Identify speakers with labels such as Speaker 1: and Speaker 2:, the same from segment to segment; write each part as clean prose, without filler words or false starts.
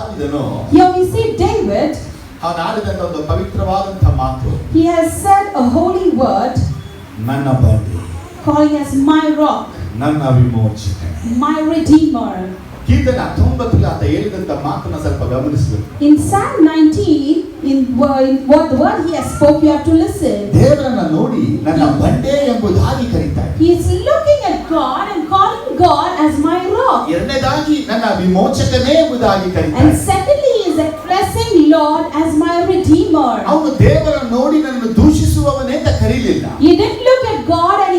Speaker 1: ದಾವಿದನು
Speaker 2: Here we see David.
Speaker 1: ಅವನು ಆಡಿದಂತ ಒಂದು ಪವಿತ್ರವಾದಂತಹ ಮಾತು.
Speaker 2: He has said a holy word,
Speaker 1: ನನ್ನ ಬಂಡೆ,
Speaker 2: calling us my rock,
Speaker 1: ನನ್ನ ವಿಮೋಚಕ,
Speaker 2: my redeemer.
Speaker 1: ಕೀರ್ತನೆ 19 ಆತ ಹೇಳಿದಂತ ಮಾತನ್ನ ಸ್ವಲ್ಪ ಗಮನಿಸಬೇಕು.
Speaker 2: In Psalm 19, in what the word he has spoke, you have to listen.
Speaker 1: ದೇವರನ್ನ ನೋಡಿ ನನ್ನ ಬಂಡೆ ಎಂಬುದಾಗಿ ಕರೀತಾರೆ.
Speaker 2: He is looking at God and calling God as my rock.
Speaker 1: ಎರಡನೇದಾಗಿ ನನ್ನ ವಿಮೋಚಕನೇ ಎಂಬುದಾಗಿ ಕರೀತಾರೆ.
Speaker 2: And secondly, he is expressing Lord as my redeemer.
Speaker 1: ಅವನು ದೇವರನ್ನು ನೋಡಿ ನನ್ನನ್ನು ದೂಷಿಸುವವನೇ ಅಂತ ಕರೀಲಿಲ್ಲ.
Speaker 2: He didn't look at God and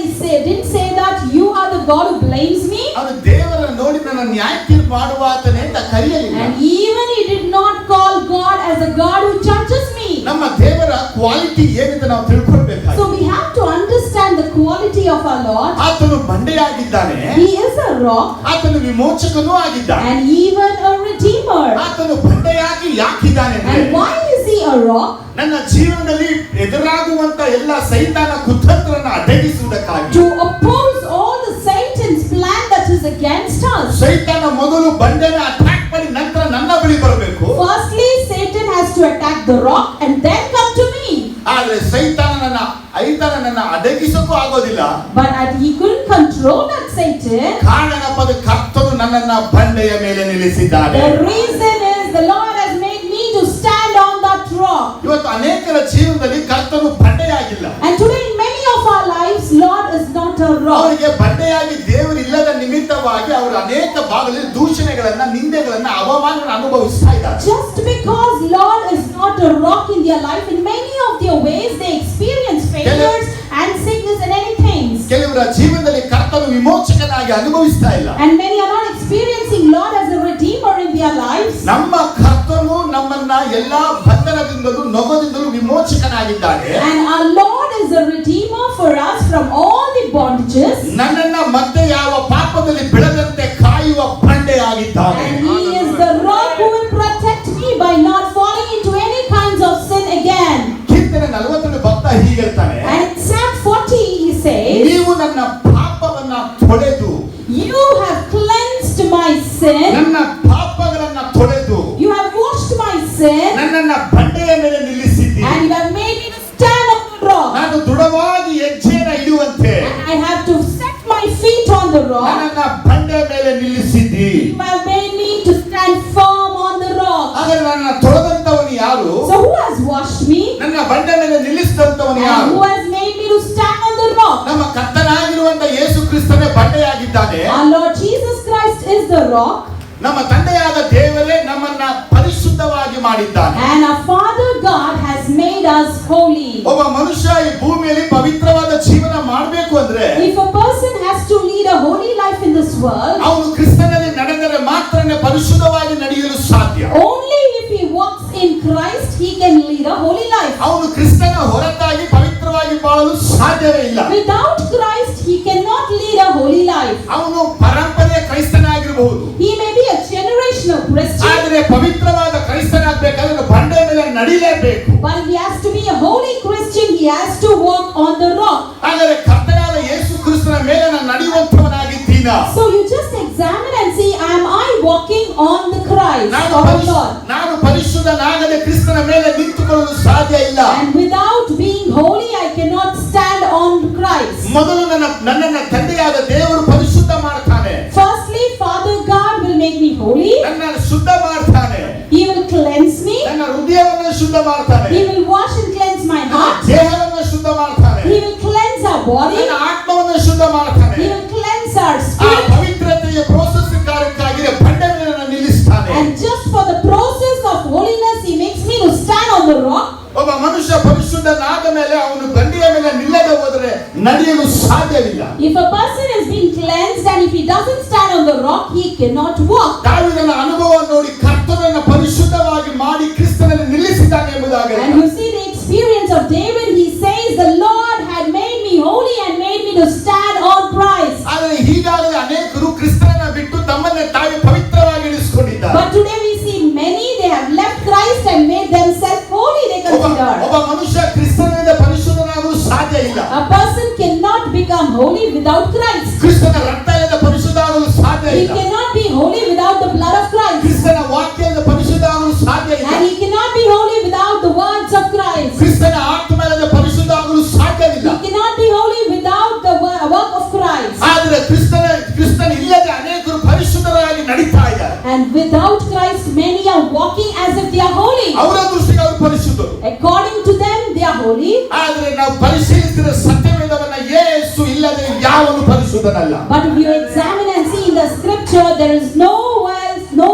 Speaker 2: didn't say that you are the God who blames me.
Speaker 1: ಅವನು ದೇವರನ್ನು ನೋಡಿ ನನ್ನ ನ್ಯಾಯ ತೀರ್ಪು ಮಾಡುವಾತನೇ ಅಂತ ಕರೆಯಲಿಲ್ಲ.
Speaker 2: And even he did not call God as a God who judges me.
Speaker 1: ನಮ್ಮ ದೇವರ ಕ್ವಾಲಿಟಿ ಏನಿದೆ ನಾವು ತಿಳ್ಕೊಳ್ಬೇಕಾಗಿದೆ.
Speaker 2: So we have to understand the quality of our Lord.
Speaker 1: ಆತನು ಬಂಡೆಯಾಗಿದ್ದಾನೆ.
Speaker 2: He is a rock.
Speaker 1: ಆತನು ವಿಮೋಚಕನೂ ಆಗಿದ್ದಾನೆ.
Speaker 2: And even a redeemer.
Speaker 1: ಆತನು ಬಂಡೆಯಾಗಿ ಯಾಕಿದ್ದಾನೆ ಅಂದ್ರೆ,
Speaker 2: and why is he a rock?
Speaker 1: ನನ್ನ ಜೀವನದಲ್ಲಿ ಎದುರಾಗುವಂತ ಎಲ್ಲ ಸೈತಾನ ಕುತಂತ್ರನ ಅಡಗಿಸುವುದಕ್ಕಾಗಿ,
Speaker 2: to oppose all the Satan's plan that is against us.
Speaker 1: ಸೈತಾನ ಮೊದಲು ಬಂಡೆನ ಅಟ್ಯಾಕ್ ಮಾಡಿ ನಂತರ ನನ್ನ ಬಳಿ ಬರಬೇಕು.
Speaker 2: Firstly, Satan has to attack the rock and then come to me.
Speaker 1: ಆದರೆ ಸೈತಾನ ನನ್ನ ಅಡಗಿಸಕ್ಕೂ ಆಗೋದಿಲ್ಲ.
Speaker 2: But he couldn't control that Satan.
Speaker 1: ಕಾರಣನಪ್ಪದ ಕರ್ತನು ನನ್ನನ್ನ ಬಂಡೆಯ ಮೇಲೆ ನಿಲ್ಲಿಸಿದ್ದಾನೆ.
Speaker 2: The reason is the Lord has made me to stand on that rock.
Speaker 1: ಇವತ್ತು ಅನೇಕರ ಜೀವನದಲ್ಲಿ ಕರ್ತನು ಬಂಡೆಯಾಗಿಲ್ಲ.
Speaker 2: And today in many of our lives, Lord is not a rock.
Speaker 1: ಅವರಿಗೆ ಬಂಡೆಯಾಗಿ ದೇವರು ಇಲ್ಲದ ನಿಮಿತ್ತವಾಗಿ ಅವರು ಅನೇಕ ಭಾಗದಲ್ಲಿ ದೂಷಣೆಗಳನ್ನ, ನಿಂದೆಗಳನ್ನ, ಅವಮಾನಗಳನ್ನು ಅನುಭವಿಸ್ತಾ ಇದ್ದಾರೆ.
Speaker 2: Just because Lord is not a rock in their life, in many of their ways they experience failures and sickness and many things.
Speaker 1: ಕೆಲವರ ಜೀವನದಲ್ಲಿ ಕರ್ತನು ವಿಮೋಚಕನಾಗಿ ಅನುಭವಿಸ್ತಾ ಇಲ್ಲ.
Speaker 2: And many are not experiencing Lord as a redeemer in their lives.
Speaker 1: ನಮ್ಮ ಕರ್ತನು ನಮ್ಮನ್ನ ಎಲ್ಲಾ ಬಂಧನದಿಂದಲೂ ನೊಗದಿಂದಲೂ ವಿಮೋಚಕನಾಗಿದ್ದಾನೆ.
Speaker 2: And our Lord is a redeemer for us from all the bondages.
Speaker 1: ನನ್ನನ್ನ ಮತ್ತೆ ಯಾವ ಪಾಪದಲ್ಲಿ ಬೀಳದಂತೆ ಕಾಯುವ ಬಂಡೆಯಾಗಿದ್ದಾನೆ.
Speaker 2: And he is the rock who will protect me by not falling into any kinds of sin again.
Speaker 1: ಕೀರ್ತನೆ 42 ಭಕ್ತ ಹೀಗೆ ಹೇಳ್ತಾನೆ.
Speaker 2: And in Psalm 40 he says,
Speaker 1: ನೀವು ನನ್ನ ಪಾಪವನ್ನ ತೊಳೆದು,
Speaker 2: you have cleansed my sin.
Speaker 1: ನನ್ನ ಪಾಪಗಳನ್ನ ತೊಳೆದು,
Speaker 2: You have washed my sin.
Speaker 1: ನನ್ನನ್ನ ಬಂಡೆಯ ಮೇಲೆ ನಿಲ್ಲಿಸಿದ್ದೀರಿ.
Speaker 2: And you have made me to stand on the rock.
Speaker 1: ನಾನು ದೃಢವಾಗಿ ಹೆಜ್ಜೆಯನ್ನು ಇಡುವಂತೆ
Speaker 2: And I have to set my feet on the rock.
Speaker 1: ನನ್ನನ್ನ ಬಂಡೆಯ ಮೇಲೆ ನಿಲ್ಲಿಸಿದ್ದೀ.
Speaker 2: You have made me to stand firm on the rock.
Speaker 1: ಆದರೆ ನನ್ನ ತೊಳೆದಂತವನು ಯಾರು?
Speaker 2: So who has washed me?
Speaker 1: ನನ್ನ ಬಂಡೆ ಮೇಲೆ ನಿಲ್ಲಿಸಿದಂತವನು
Speaker 2: And
Speaker 1: ಯಾರು?
Speaker 2: who has made me to stand on the rock?
Speaker 1: ನಮ್ಮ ಕರ್ತನಾಗಿರುವಂತ ಯೇಸು ಕ್ರಿಸ್ತನೇ ಬಂಡೆಯಾಗಿದ್ದಾನೆ.
Speaker 2: Our Lord Jesus Christ is the rock.
Speaker 1: ನಮ್ಮ ತಂದೆಯಾದ ದೇವರೇ ನಮ್ಮನ್ನ ಪರಿಶುದ್ಧವಾಗಿ ಮಾಡಿದ್ದಾನೆ.
Speaker 2: And our Father God has made us holy.
Speaker 1: ಒಬ್ಬ ಮನುಷ್ಯ ಈ ಭೂಮಿಯಲ್ಲಿ ಪವಿತ್ರವಾದ ಜೀವನ ಮಾಡಬೇಕು ಅಂದ್ರೆ,
Speaker 2: If a person has to lead a holy life in this world,
Speaker 1: ಅವನು ಕ್ರಿಸ್ತನಲ್ಲಿ ನಡೆದರೆ ಮಾತ್ರನೇ ಪರಿಶುದ್ಧವಾಗಿ ನಡೆಯಲು ಸಾಧ್ಯ.
Speaker 2: only if he walks in Christ he can lead a holy life.
Speaker 1: ಅವನು ಕ್ರಿಸ್ತನ ಹೊರತಾಗಿ ಪವಿತ್ರವಾಗಿ ಬಾಳಲು ಸಾಧ್ಯವೇ ಇಲ್ಲ.
Speaker 2: Without Christ he cannot lead a holy life.
Speaker 1: ಅವನು ಪರಂಪರೆಯ ಕ್ರೈಸ್ತನಾಗಿರಬಹುದು,
Speaker 2: He may be a generational Christian,
Speaker 1: ಆದರೆ ಪವಿತ್ರವಾದ ಕ್ರೈಸ್ತನಾಗಬೇಕಾದ್ರೆ ಬಂಡೆ ಮೇಲೆ ನಡಿಲೇಬೇಕು.
Speaker 2: but if he has to be a holy Christian, he has to walk on the rock.
Speaker 1: ಆದರೆ ಕರ್ತನಾದ ಯೇಸು ಕ್ರಿಸ್ತನ ಮೇಲೆ ನಾನು ನಡೆಯುವಂತವನಾಗಿದ್ದೀನಾ?
Speaker 2: So you just examine and see, am I walking on the Christ of the Lord?
Speaker 1: ನಾನು ಪರಿಶುದ್ಧನಾಗದೆ ಕ್ರಿಸ್ತನ ಮೇಲೆ ನಿಂತುಕೊಳ್ಳಲು ಸಾಧ್ಯ ಇಲ್ಲ.
Speaker 2: And without being holy I cannot stand on Christ.
Speaker 1: ಮೊದಲು ನನ್ನನ್ನ ತಂದೆಯಾದ ದೇವರು ಪರಿಶುದ್ಧ ಮಾಡ್ತಾನೆ.
Speaker 2: Firstly, Father God will make me holy.
Speaker 1: ನನ್ನನ್ನು ಶುದ್ಧ ಮಾಡ್ತಾನೆ.
Speaker 2: He will cleanse me.
Speaker 1: ನನ್ನ ಹೃದಯವನ್ನು ಶುದ್ಧ ಮಾಡ್ತಾನೆ.
Speaker 2: He will wash and cleanse my heart.
Speaker 1: ದೇಹವನ್ನು ಶುದ್ಧ ಮಾಡ್ತಾನೆ.
Speaker 2: He will cleanse our body.
Speaker 1: ನನ್ನ ಆತ್ಮವನ್ನು ಶುದ್ಧ ಮಾಡ್ತಾನೆ.
Speaker 2: He will cleanse our
Speaker 1: ಆ
Speaker 2: spirit.
Speaker 1: ಪವಿತ್ರತೆಯ ಪ್ರೋಸೆಸ್ ಕಾರ್ಯಕ್ಕಾಗಿ ಬಂಡೆ ಮೇಲೆ ನನ್ನ ನಿಲ್ಲಿಸ್ತಾನೆ.
Speaker 2: And just for the process of holiness he makes me to stand on the rock.
Speaker 1: ಒಬ್ಬ ಮನುಷ್ಯ ಪರಿಶುದ್ಧನಾದ ಮೇಲೆ ಅವನು ಬಂಡೆಯ ಮೇಲೆ ನಿಲ್ಲದೆ ಹೋದರೆ ನಡೆಯಲು ಸಾಧ್ಯವಿಲ್ಲ.
Speaker 2: If a person is being cleansed and if he doesn't stand on the rock he cannot walk.
Speaker 1: ದಾವೀದನ ಅನುಭವ ನೋಡಿ ಕರ್ತನನ್ನು ಪರಿಶುದ್ಧವಾಗಿ ಮಾಡಿ ಕ್ರಿಸ್ತನಲ್ಲಿ ನಿಲ್ಲಿಸಿದ್ದಾನೆ ಎಂಬುದಾಗಿ.
Speaker 2: And you see the experience of David, he says the Lord had made me holy and made me to stand on Christ.
Speaker 1: ಆದರೆ ಈಗಾಗಲೇ ಅನೇಕರು ಕ್ರಿಸ್ತನನ್ನು ಬಿಟ್ಟು ತಮ್ಮನ್ನೇ ತಾವೇ ಪವಿತ್ರವಾಗಿ ಇರಿಸಿಕೊಂಡಿದ್ದಾರೆ.
Speaker 2: But today we see many, they have left Christ and made themselves holy, they consider.
Speaker 1: ಒಬ್ಬ ಮನುಷ್ಯ ಕ್ರಿಸ್ತನಿಂದ ಪರಿಶುದ್ಧನಾಗಲು ಸಾಧ್ಯ ಇಲ್ಲ.
Speaker 2: A person cannot become holy without Christ.
Speaker 1: ಕ್ರಿಸ್ತನ ರಕ್ತದಿಂದ ಪರಿಶುದ್ಧನಾಗಲು ಸಾಧ್ಯ
Speaker 2: He
Speaker 1: ಇಲ್ಲ.
Speaker 2: cannot be holy without the blood of Christ. And without Christ, many are walking as if they are holy.
Speaker 1: ಅವರ ದೃಷ್ಟಿಗೆ ಅವರು ಪರಿಶುದ್ಧರು.
Speaker 2: According to them, they are holy.
Speaker 1: ಆದರೆ ನಾವು ಪರಿಶೀಲಿಸಿದ ಸತ್ಯವೇದವನ್ನ ಯೇಸು ಇಲ್ಲದೆ ಯಾವನು ಪರಿಶುದ್ಧನಲ್ಲ.
Speaker 2: But if you examine and see in the scripture, there is no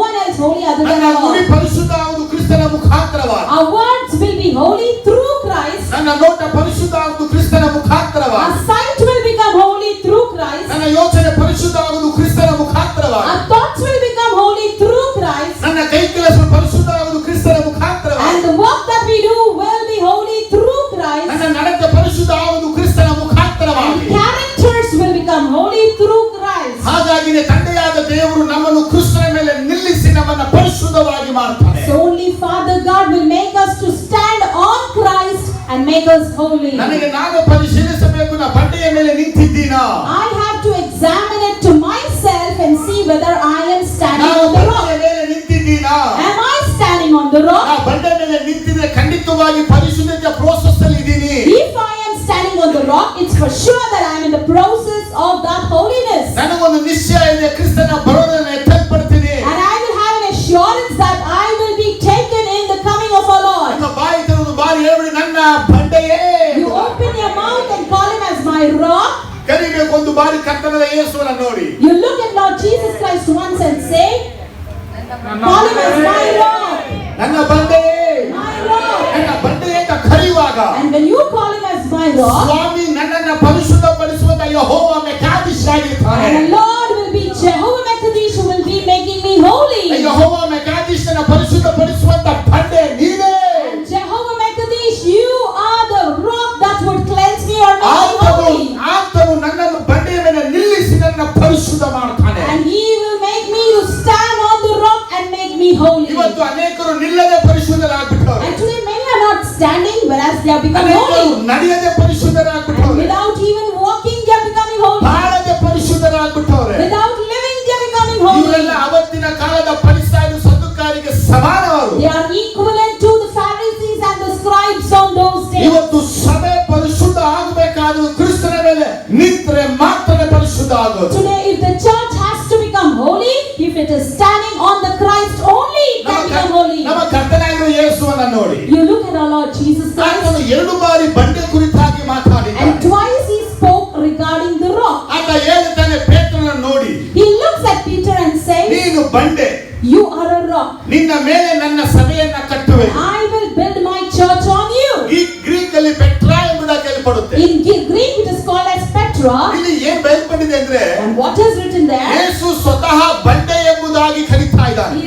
Speaker 2: one else holy other than
Speaker 1: ನನ್ನ
Speaker 2: our
Speaker 1: ನುಡಿ
Speaker 2: Lord.
Speaker 1: ಪರಿಶುದ್ಧ ಆಗುವುದು ಕ್ರಿಸ್ತನ ಮುಖಾಂತರವಾಗಿ.
Speaker 2: Our words will be holy through Christ.
Speaker 1: ನನ್ನ ನೋಟ ಪರಿಶುದ್ಧ ಆಗುವುದು ಕ್ರಿಸ್ತನ ಮುಖಾಂತರವಾಗಿ.
Speaker 2: Our sight will become holy through Christ.
Speaker 1: ನನ್ನ ಯೋಚನೆ ಪರಿಶುದ್ಧ ಆಗುವುದು ಕ್ರಿಸ್ತನ ಮುಖಾಂತರವಾಗಿ.
Speaker 2: Our thoughts will become holy through Christ.
Speaker 1: ನನ್ನ ಕೈ ಕೆಲಸ ಪರಿಶುದ್ಧ ಆಗುವುದು ಕ್ರಿಸ್ತನ ಮುಖಾಂತರವಾಗಿ.
Speaker 2: And the work that we do will be holy through Christ.
Speaker 1: ನನ್ನ ನಡತೆ ಪರಿಶುದ್ಧ ಆಗುವುದು ಕ್ರಿಸ್ತನ ಮುಖಾಂತರವಾಗಿ.
Speaker 2: And characters will become holy through Christ.
Speaker 1: ಹಾಗಾಗಿನೇ ತಂದೆಯಾದ ದೇವರು ನಮ್ಮನ್ನು ಕ್ರಿಸ್ತನ ಮೇಲೆ ನಿಲ್ಲಿಸಿ ನಮ್ಮನ್ನು ಪರಿಶುದ್ಧವಾಗಿ ಮಾಡ್ತಾನೆ.
Speaker 2: So only Father God will make us to stand on Christ and make us holy.
Speaker 1: ನನಗೆ ನಾನು ಪರಿಶೀಲಿಸಬೇಕು, ನಾ ಬಂಡೆಯ ಮೇಲೆ ನಿಂತಿದ್ದೀನಾ?
Speaker 2: I have to examine it to myself and see whether I am standing
Speaker 1: ನಾನು
Speaker 2: on the
Speaker 1: ಬಂಡೆಯ
Speaker 2: rock.
Speaker 1: ಮೇಲೆ ನಿಂತಿದ್ದೀನಾ?
Speaker 2: Am I standing on the rock?
Speaker 1: ಆ ಬಂಡೆ ಮೇಲೆ ನಿಂತಿದ್ರೆ ಖಂಡಿತವಾಗಿ ಪರಿಶುದ್ಧತೆಯ ಪ್ರೋಸೆಸ್ ಅಲ್ಲಿ ಇದ್ದೀನಿ.
Speaker 2: If I am standing on the rock, it's for sure that I am in the process of that holiness.
Speaker 1: ನನಗೊಂದು ನಿಶ್ಚಯ ಇದೆ, ಕ್ರಿಸ್ತನ ಬರೋದನ್ನ ಎತ್ತಲ್ಪಡ್ತೀನಿ.
Speaker 2: And I will have an assurance that I will be taken in the coming of our Lord.
Speaker 1: ನಿಮ್ಮ ಬಾಯಿ ತೆರೆದು ಬಾರಿ ಹೇಳ್ಬಿಡಿ, ನನ್ನ ಬಂಡೆಯೇ.
Speaker 2: You open your mouth and call him as my rock.
Speaker 1: ಕರಿಬೇಕು ಒಂದು ಬಾರಿ ಕರ್ತನಾದ ಯೇಸುವನ್ನ ನೋಡಿ.
Speaker 2: You look at Lord Jesus Christ once and say, call him as my rock.
Speaker 1: ನನ್ನ ಬಂಡೆಯೇ,
Speaker 2: My rock.
Speaker 1: ನನ್ನ ಬಂಡೆಯೇ ಅಂತ ಕರೆಯುವಾಗ
Speaker 2: And when you call him as my rock,
Speaker 1: ಸ್ವಾಮಿ ನನ್ನನ್ನು ಪರಿಶುದ್ಧಪಡಿಸುವಂತ ಯೆಹೋವ ಮೆಕಾದಿಶ್ ಆಗಿರ್ತಾನೆ.
Speaker 2: and the Lord will be Jehovah Mekadesh who will be making me holy.
Speaker 1: ಯೆಹೋವ ಮೆಕಾದಿಶನ ಪರಿಶುದ್ಧಪಡಿಸುವಂತ ಬಂಡೆ ನೀನೇ.
Speaker 2: And Jehovah Mekadesh, you are the rock that would cleanse me or make me holy.
Speaker 1: ಆತನು ನನ್ನನ್ನು ಬಂಡೆಯ ಮೇಲೆ ನಿಲ್ಲಿಸಿ ನನ್ನ ಪರಿಶುದ್ಧ ಮಾಡ್ತಾನೆ.
Speaker 2: And he will make me to stand on the rock and make me holy.
Speaker 1: ಇವತ್ತು ಅನೇಕರು ನಿಲ್ಲದೆ ಪರಿಶುದ್ಧರಾಗ್ಬಿಟ್ಟವರು.
Speaker 2: And today many are not standing, whereas they have become
Speaker 1: ಅನೇಕರು
Speaker 2: holy.
Speaker 1: ನಡೆಯದೆ
Speaker 2: And
Speaker 1: ಪರಿಶುದ್ಧರಾಗ್ಬಿಟ್ಟವರು.
Speaker 2: without even walking, they are becoming holy.
Speaker 1: ಬಾಳದೆ ಪರಿಶುದ್ಧರಾಗ್ಬಿಟ್ಟವ್ರೆ.
Speaker 2: Without living, they are becoming holy.
Speaker 1: ಇವರೆಲ್ಲ ಅವತ್ತಿನ ಕಾಲದ ಫರಿಸಾಯರು ಸದ್ದುಕಾರರಿಗೆ ಸಮಾನವರು.
Speaker 2: They are equivalent to the Pharisees and the scribes on those days.
Speaker 1: ಇವತ್ತು ಸಭೆ ಪರಿಶುದ್ಧ ಆಗಬೇಕಾದ್ರೆ ಕ್ರಿಸ್ತನ ಮೇಲೆ ನಿಂತರೆ ಮಾತ್ರ ಪರಿಶುದ್ಧ ಆಗೋದು.
Speaker 2: Today, if the church has to become holy, if it is standing on the Christ only, it can become holy.
Speaker 1: ನಮ್ಮ ಕರ್ತನಾಗಿರುವ ಯೇಸುವನ್ನ ನೋಡಿ.
Speaker 2: You look at our Lord Jesus Christ,
Speaker 1: ಆತನು ಎರಡು ಬಾರಿ ಬಂಡೆ ಕುರಿತಾಗಿ
Speaker 2: and
Speaker 1: ಮಾತಾಡಿದ್ದಾನೆ.
Speaker 2: twice he spoke regarding the rock.
Speaker 1: ಆತ ಹೇಳ್ತಾನೆ ಪೇತ್ರನನ್ನು ನೋಡಿ,
Speaker 2: He looks at Peter and says,
Speaker 1: ನೀನು ಬಂಡೆ,
Speaker 2: you are a rock.
Speaker 1: ನಿನ್ನ ಮೇಲೆ ನನ್ನ ಸಭೆಯನ್ನ ಕಟ್ಟುವೆ.
Speaker 2: I will build my church on you.
Speaker 1: ಈ ಗ್ರೀಕ್ ಅಲ್ಲಿ ಪೆಟ್ರಾ ಎಂಬುದಾಗಿ ಕೇಳಲ್ಪಡುತ್ತೆ.
Speaker 2: In Greek, it is called as Petra.
Speaker 1: ಇಲ್ಲಿ ಏನ್ ಬಯಲ್ಪಟ್ಟಿದೆ ಅಂದ್ರೆ
Speaker 2: And what is written there?
Speaker 1: ಯೇಸು ಸ್ವತಃ ಬಂಡೆ ಎಂಬುದಾಗಿ ಕರೀತಾ ಇದ್ದಾನೆ.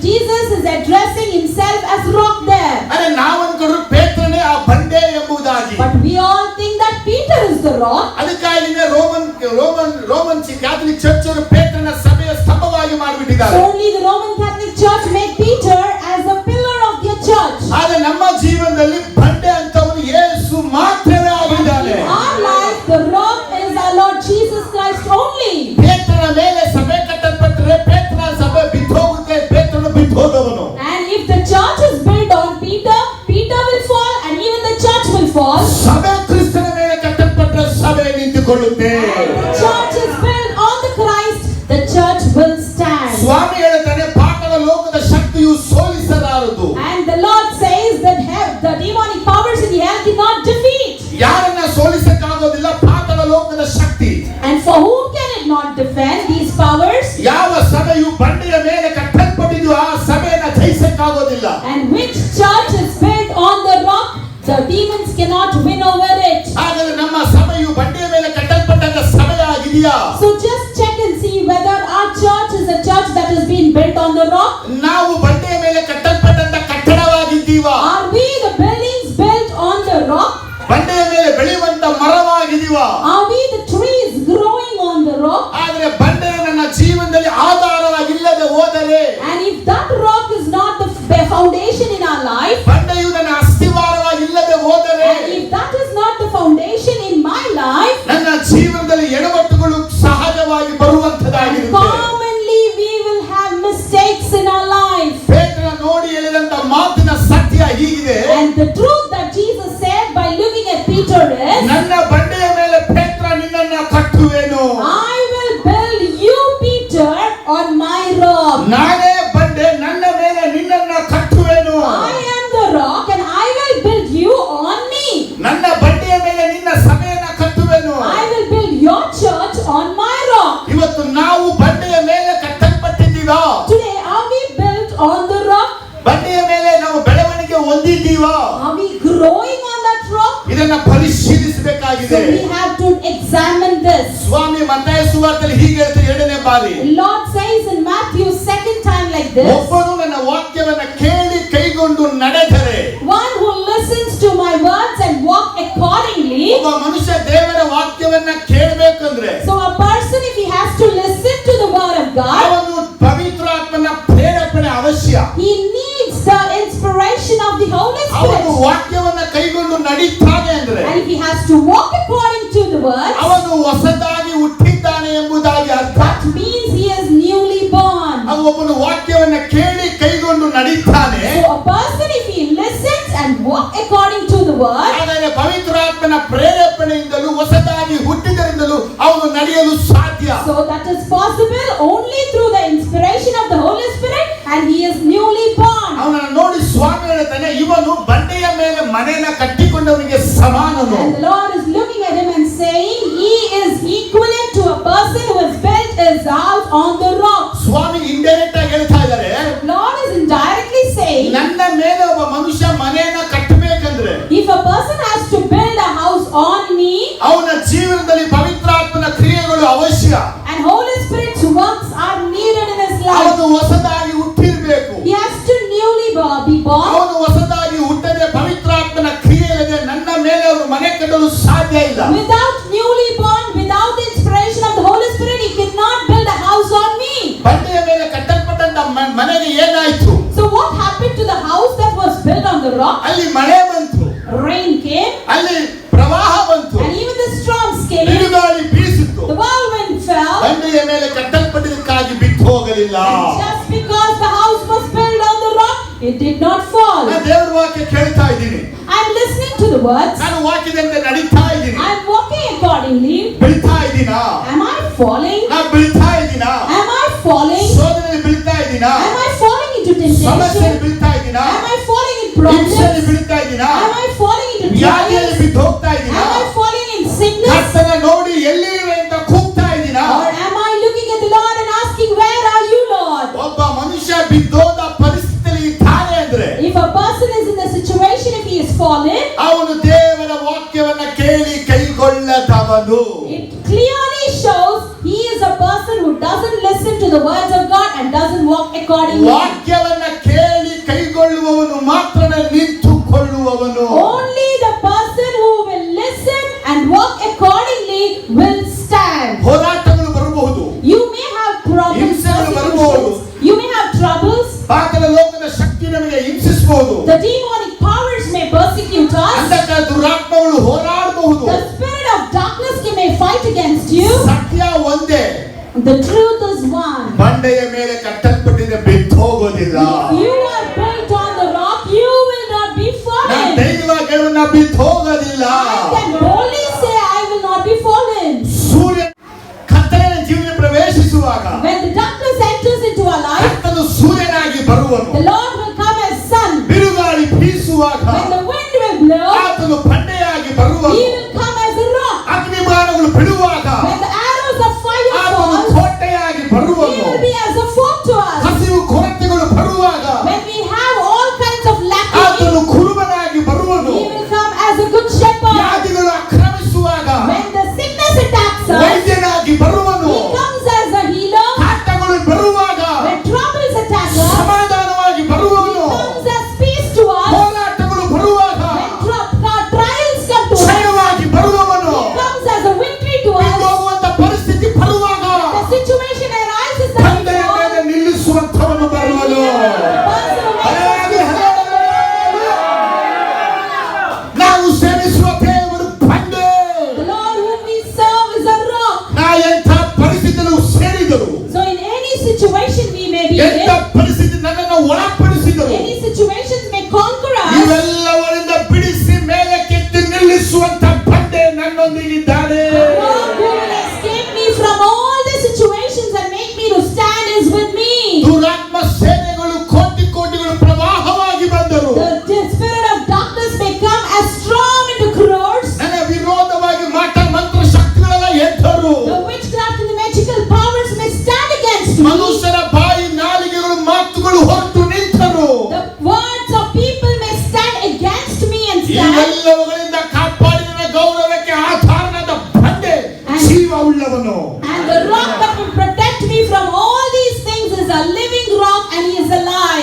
Speaker 2: Jesus is addressing himself as rock there.
Speaker 1: ಅರೆ ನಾವು ಅನ್ಕೊಂಡ್ರು ಪೇತ್ರನೇ ಆ ಬಂಡೆ ಎಂಬುದಾಗಿ.
Speaker 2: But we all think that Peter is the rock.
Speaker 1: ಅದಕ್ಕಾಗಿನೇ ರೋಮನ್ ಕ್ಯಾಥಲಿಕ್ ಚರ್ಚ್ ಅವರು ಪೇತ್ರನ ಸಭೆಯ ಸ್ತಂಭವಾಗಿ ಮಾಡಿಬಿಟ್ಟಿದ್ದಾರೆ.
Speaker 2: So only the Roman Catholic Church made Peter as a pillar of their church.
Speaker 1: ಆದ್ರೆ ನಮ್ಮ ಜೀವನದಲ್ಲಿ ಬಂಡೆ ಅಂತವನು ಯೇಸು ಮಾತ್ರವೇ ಆಗಿದ್ದಾನೆ.
Speaker 2: In our life, the rock is our Lord Jesus Christ only.
Speaker 1: ಪೇತ್ರನ ಮೇಲೆ ಸಭೆ ಕಟ್ಟಲ್ಪಟ್ಟರೆ ಪೇತ್ರನ ಸಭೆ ಬಿದ್ದೋಗುತ್ತೆ, ಪೇತ್ರನು ಬಿದ್ದೋದವನು.
Speaker 2: And if the church is built on Peter, Peter will fall and even the church will fall.
Speaker 1: ಸಭೆ ಕ್ರಿಸ್ತನ ಮೇಲೆ ಕಟ್ಟಲ್ಪಟ್ಟರೆ ಸಭೆ ನಿಂತುಕೊಳ್ಳುತ್ತೆ.
Speaker 2: And the church is built on the Christ, the church will stand.
Speaker 1: ಸ್ವಾಮಿ ಹೇಳ್ತಾನೆ ಪಾತಾಳ ಲೋಕದ ಶಕ್ತಿಯು ಸೋಲಿಸಲಾರದು.
Speaker 2: And the Lord says that the demonic powers in hell cannot defeat.
Speaker 1: ಯಾರನ್ನ ಸೋಲಿಸಕ್ಕಾಗೋದಿಲ್ಲ ಪಾತಾಳ ಲೋಕದ ಶಕ್ತಿ.
Speaker 2: And for whom can it not defend these powers?
Speaker 1: ಯಾವ ಸಭೆಯು ಬಂಡೆಯ ಮೇಲೆ ಕಟ್ಟಲ್ಪಟ್ಟಿದ್ದು ಆ ಸಭೆಯನ್ನ ಜಯಿಸಕ್ಕಾಗೋದಿಲ್ಲ.
Speaker 2: And which church is built on the rock, the demons cannot win over it.
Speaker 1: ಹಾಗಾದ್ರೆ ನಮ್ಮ ಸಭೆಯು ಬಂಡೆಯ ಮೇಲೆ ಕಟ್ಟಲ್ಪಟ್ಟಂತ ಸಭೆಯಾಗಿದೆಯಾ?
Speaker 2: So just check and see whether our church is a church that has been built on the rock.
Speaker 1: ನಾವು ಬಂಡೆಯ ಮೇಲೆ ಕಟ್ಟಲ್ಪಟ್ಟಂತ ಕಟ್ಟಡವಾಗಿದ್ದೀವಾ?
Speaker 2: Are we the buildings built on the rock?
Speaker 1: ಬಂಡೆಯ ಮೇಲೆ ಬೆಳೆಯುವಂತ ಮರವಾಗಿದ್ದೀವಾ?
Speaker 2: Are we the trees growing on the rock?
Speaker 1: ಆದ್ರೆ ಬಂಡೆಯ ನನ್ನ ಜೀವನದಲ್ಲಿ ಆಧಾರವಾಗಿಲ್ಲದೆ ಹೋದರೆ,
Speaker 2: And if that rock is not the foundation in our life,
Speaker 1: ಬಂಡೆಯು ನನ್ನ ಅಸ್ಥಿವಾರವಾಗಿಲ್ಲದೆ ಹೋದರೆ,
Speaker 2: and if that is not the foundation in my life,
Speaker 1: ನನ್ನ ಜೀವನದಲ್ಲಿ ಎಡವಟ್ಟುಗಳು ಸಹಜವಾಗಿ ಬರುವಂತದ್ದಾಗಿರುತ್ತೆ.
Speaker 2: commonly we will have mistakes in our life.
Speaker 1: ಪೇತ್ರನ ನೋಡಿ ಹೇಳಿದಂತ ಮಾತಿನ ಸತ್ಯ ಹೀಗಿದೆ.
Speaker 2: And the truth that Jesus said by looking at Peter is,
Speaker 1: ನನ್ನ ಬಂಡೆಯ ಮೇಲೆ ಪೇತ್ರ ನಿನ್ನನ್ನ ಕಟ್ಟುವೆನು.
Speaker 2: I will build you, Peter, on my rock.
Speaker 1: ನಾನೇ
Speaker 2: Lord says in Matthew second time like this,
Speaker 1: ಒಬ್ಬನು ನನ್ನ ವಾಕ್ಯವನ್ನ ಕೇಳಿ ಕೈಗೊಂಡು ನಡೆದರೆ,
Speaker 2: one who listens to my words and walk accordingly.
Speaker 1: ಒಬ್ಬ ಮನುಷ್ಯ ದೇವರ ವಾಕ್ಯವನ್ನ ಕೇಳಬೇಕಂದ್ರೆ,
Speaker 2: So a person, if he has to listen to the word of God,
Speaker 1: ಅವನು ಪವಿತ್ರಾತ್ಮನ ಪ್ರೇರೇಪಣೆ ಅವಶ್ಯ.
Speaker 2: he needs the inspiration of the Holy
Speaker 1: ಅವನು
Speaker 2: Spirit.
Speaker 1: ವಾಕ್ಯವನ್ನ ಕೈಗೊಂಡು ನಡೀತಾನೆ ಅಂದ್ರೆ,
Speaker 2: And if he has to walk according to the word,
Speaker 1: ಅವನು ಹೊಸದಾಗಿ ಹುಟ್ಟಿದ್ದಾನೆ ಎಂಬುದಾಗಿ ಅರ್ಥ.
Speaker 2: that means he is newly born.
Speaker 1: ಒಬ್ಬನು ವಾಕ್ಯವನ್ನ ಕೇಳಿ ಕೈಗೊಂಡು ನಡೀತಾನೆ,
Speaker 2: So a person, if he listens and walk according to the word,
Speaker 1: ಹಾಗಾದರೆ ಪವಿತ್ರಾತ್ಮನ ಪ್ರೇರೇಪಣೆಯಿಂದಲೂ ಹೊಸದಾಗಿ ಹುಟ್ಟಿದರಿಂದಲೂ ಅವನು ನಡೆಯಲು ಸಾಧ್ಯ.
Speaker 2: so that is possible only through the inspiration of the Holy Spirit, and he is newly born.
Speaker 1: ಅವನನ್ನು ನೋಡಿ ಸ್ವಾಮಿ ಹೇಳ್ತಾನೆ, ಇವನು ಬಂಡೆಯ ಮೇಲೆ ಮನೆಯನ್ನ ಕಟ್ಟಿಕೊಂಡವನಿಗೆ ಸಮಾನನು.
Speaker 2: And the Lord is looking at him and saying, he is equivalent to a person who has built his house on the rock.
Speaker 1: ಸ್ವಾಮಿ indirect ಆಗಿ ಹೇಳ್ತಾ ಇದ್ದಾರೆ,
Speaker 2: Lord is indirectly saying,
Speaker 1: ನನ್ನ ಮೇಲೆ ಒಬ್ಬ ಮನುಷ್ಯ ಮನೆಯನ್ನ ಕಟ್ಟಬೇಕಂದ್ರೆ,
Speaker 2: if a person has to build a house on me,
Speaker 1: ಅವನ ಜೀವನದಲ್ಲಿ ಪವಿತ್ರಾತ್ಮನ ಕ್ರಿಯೆಗಳು ಅವಶ್ಯ.
Speaker 2: and Holy Spirit's works are needed in his life,
Speaker 1: ಅವನು ಹೊಸದಾಗಿ ಹುಟ್ಟಿರ್ಬೇಕು.
Speaker 2: he has to newly be born.
Speaker 1: ಅವನು ಹೊಸದಾಗಿ ಹುಟ್ಟದೆ ಪವಿತ್ರಾತ್ಮನ ಕ್ರಿಯೆ ಇಲ್ಲದೆ ನನ್ನ ಮೇಲೆ ಅವರು ಮನೆ ಕಟ್ಟಲು ಸಾಧ್ಯ ಇಲ್ಲ.
Speaker 2: Without newly born, without the inspiration of the Holy Spirit, he cannot build a house on me.
Speaker 1: ಬಂಡೆಯ ಮೇಲೆ ಕಟ್ಟಲ್ಪಟ್ಟಂತ ಮನೆಗೆ ಏನಾಯ್ತು?
Speaker 2: So what happened to the house that was built on the rock?
Speaker 1: ಅಲ್ಲಿ ಮಳೆ ಬಂತು,
Speaker 2: Rain came,
Speaker 1: ಅಲ್ಲಿ ಪ್ರವಾಹ ಬಂತು,
Speaker 2: and even the storms came.
Speaker 1: ಬಿರುಗಾಳಿ ಬೀಸಿತು.
Speaker 2: The whirlwind fell.
Speaker 1: ಬಂಡೆಯ ಮೇಲೆ ಕಟ್ಟಲ್ಪಟ್ಟಿದ್ದಕ್ಕಾಗಿ ಬಿದ್ದು ಹೋಗಲಿಲ್ಲ.
Speaker 2: And just because the house was built on the rock, it did not fall.
Speaker 1: ನಾನು ದೇವರ ವಾಕ್ಯ ಕೇಳ್ತಾ ಇದ್ದೀನಿ,
Speaker 2: I'm listening to the words.
Speaker 1: ನಾನು ವಾಕ್ಯದಂತೆ ನಡೀತಾ ಇದ್ದೀನಿ.
Speaker 2: I'm walking accordingly.
Speaker 1: ಬೀಳ್ತಾ ಇದ್ದೀನಾ?
Speaker 2: Am I falling?
Speaker 1: ನಾನು ಬೀಳ್ತಾ ಇದ್ದೀನಾ?
Speaker 2: Am I falling?
Speaker 1: ಸೋದನೆಯಲ್ಲಿ ಬೀಳ್ತಾ ಇದ್ದೀನಾ?
Speaker 2: Am I falling into
Speaker 1: ಸಮಸ್ಯೆಯಲ್ಲಿ
Speaker 2: temptation?
Speaker 1: ಬೀಳ್ತಾ ಇದ್ದೀನಾ?
Speaker 2: Am I falling in
Speaker 1: ಹಿಂಸೆಯಲ್ಲಿ
Speaker 2: problems?
Speaker 1: ಬೀಳ್ತಾ ಇದ್ದೀನಾ?
Speaker 2: Am I falling into
Speaker 1: ವ್ಯಾಧಿಯಲ್ಲಿ
Speaker 2: trials?
Speaker 1: ಬಿದ್ದು ಹೋಗ್ತಾ ಇದ್ದೀನಾ?
Speaker 2: Am I falling in sickness?
Speaker 1: ಕರ್ತನ ನೋಡಿ ಎಲ್ಲಿರುವೆ ಅಂತ ಕೂಗ್ತಾ ಇದ್ದೀನಾ?
Speaker 2: Or am I looking at the Lord and asking, where are you, Lord?
Speaker 1: ಒಬ್ಬ ಮನುಷ್ಯ ಬಿದ್ದೋದ ಪರಿಸ್ಥಿತಿಯಲ್ಲಿ ಇದ್ದಾನೆ ಅಂದ್ರೆ,
Speaker 2: If a person is in a situation, if he is fallen,
Speaker 1: ಅವನು ದೇವರ ವಾಕ್ಯವನ್ನ ಕೇಳಿ ಕೈಗೊಳ್ಳದವನು.
Speaker 2: it clearly shows he is a person who doesn't listen to the words of God and doesn't walk accordingly.
Speaker 1: ವಾಕ್ಯವನ್ನ ಕೇಳಿ ಕೈಗೊಳ್ಳುವವನು ಮಾತ್ರ ನಿಂತುಕೊಳ್ಳುವವನು.
Speaker 2: Only the person who will listen and walk accordingly will stand.
Speaker 1: ಹೋರಾಟಗಳು ಬರಬಹುದು,
Speaker 2: You may have problems,
Speaker 1: ಹಿಂಸೆಗಳು ಬರಬಹುದು.
Speaker 2: persecutions. You may have troubles.
Speaker 1: ಪಾತಾಳ ಲೋಕದ ಶಕ್ತಿ ನಮಗೆ ಹಿಂಸಿಸಬಹುದು.
Speaker 2: The demonic powers may persecute us.
Speaker 1: ಅಂಧಕಾರ ದುರಾತ್ಮಗಳು ಹೋರಾಡಬಹುದು.
Speaker 2: The spirit of darkness may fight against you.
Speaker 1: ಸತ್ಯ ಒಂದೇ,
Speaker 2: The truth is one.
Speaker 1: ಬಂಡೆಯ ಮೇಲೆ ಕಟ್ಟಲ್ಪಟ್ಟಿದ್ರೆ ಬಿದ್ದು ಹೋಗೋದಿಲ್ಲ.
Speaker 2: If you are built on the rock, you will not be
Speaker 1: ನಾನು
Speaker 2: fallen.
Speaker 1: ಧೈರ್ಯವಾಗಿ ಹೇಳೋಣ, ಬಿದ್ದು ಹೋಗೋದಿಲ್ಲ.
Speaker 2: I can boldly say I will not be fallen.
Speaker 1: ಸೂರ್ಯ ಕತ್ತಲಿನ ಜೀವನ ಪ್ರವೇಶಿಸುವಾಗ
Speaker 2: When the darkness enters into our life,
Speaker 1: ಕರ್ತನು ಸೂರ್ಯನಾಗಿ ಬರುವನು.
Speaker 2: the Lord will come as sun.
Speaker 1: ಬಿರುಗಾಳಿ ಬೀಸುವಾಗ
Speaker 2: When the wind will blow,
Speaker 1: ಆತನು ಬಂಡೆಯಾಗಿ ಬರುವನು.
Speaker 2: he will come as a rock.
Speaker 1: ಅಗ್ನಿಬಾಣಗಳು ಬಿಡುವಾಗ
Speaker 2: When the arrows of fire
Speaker 1: ಆತನು
Speaker 2: fall,
Speaker 1: ಕೋಟೆಯಾಗಿ
Speaker 2: he
Speaker 1: ಬರುವನು.
Speaker 2: will be as a fort to us.
Speaker 1: ಹಸಿವು ಕೊರತೆಗಳು ಬರುವಾಗ
Speaker 2: When we have all kinds of lack,
Speaker 1: ಆತನು ಕುರುಬನಾಗಿ ಬರುವನು.
Speaker 2: he will come as a good shepherd.
Speaker 1: ವ್ಯಾಧಿಗಳು ಆಕ್ರಮಿಸುವಾಗ
Speaker 2: When the sickness attacks us,
Speaker 1: ವೈದ್ಯನಾಗಿ ಬರುವನು.
Speaker 2: he comes as a healer.
Speaker 1: ಕಾಟಗಳು ಬರುವಾಗ
Speaker 2: When troubles attack us,
Speaker 1: ಸಮಾಧಾನವಾಗಿ ಬರುವನು.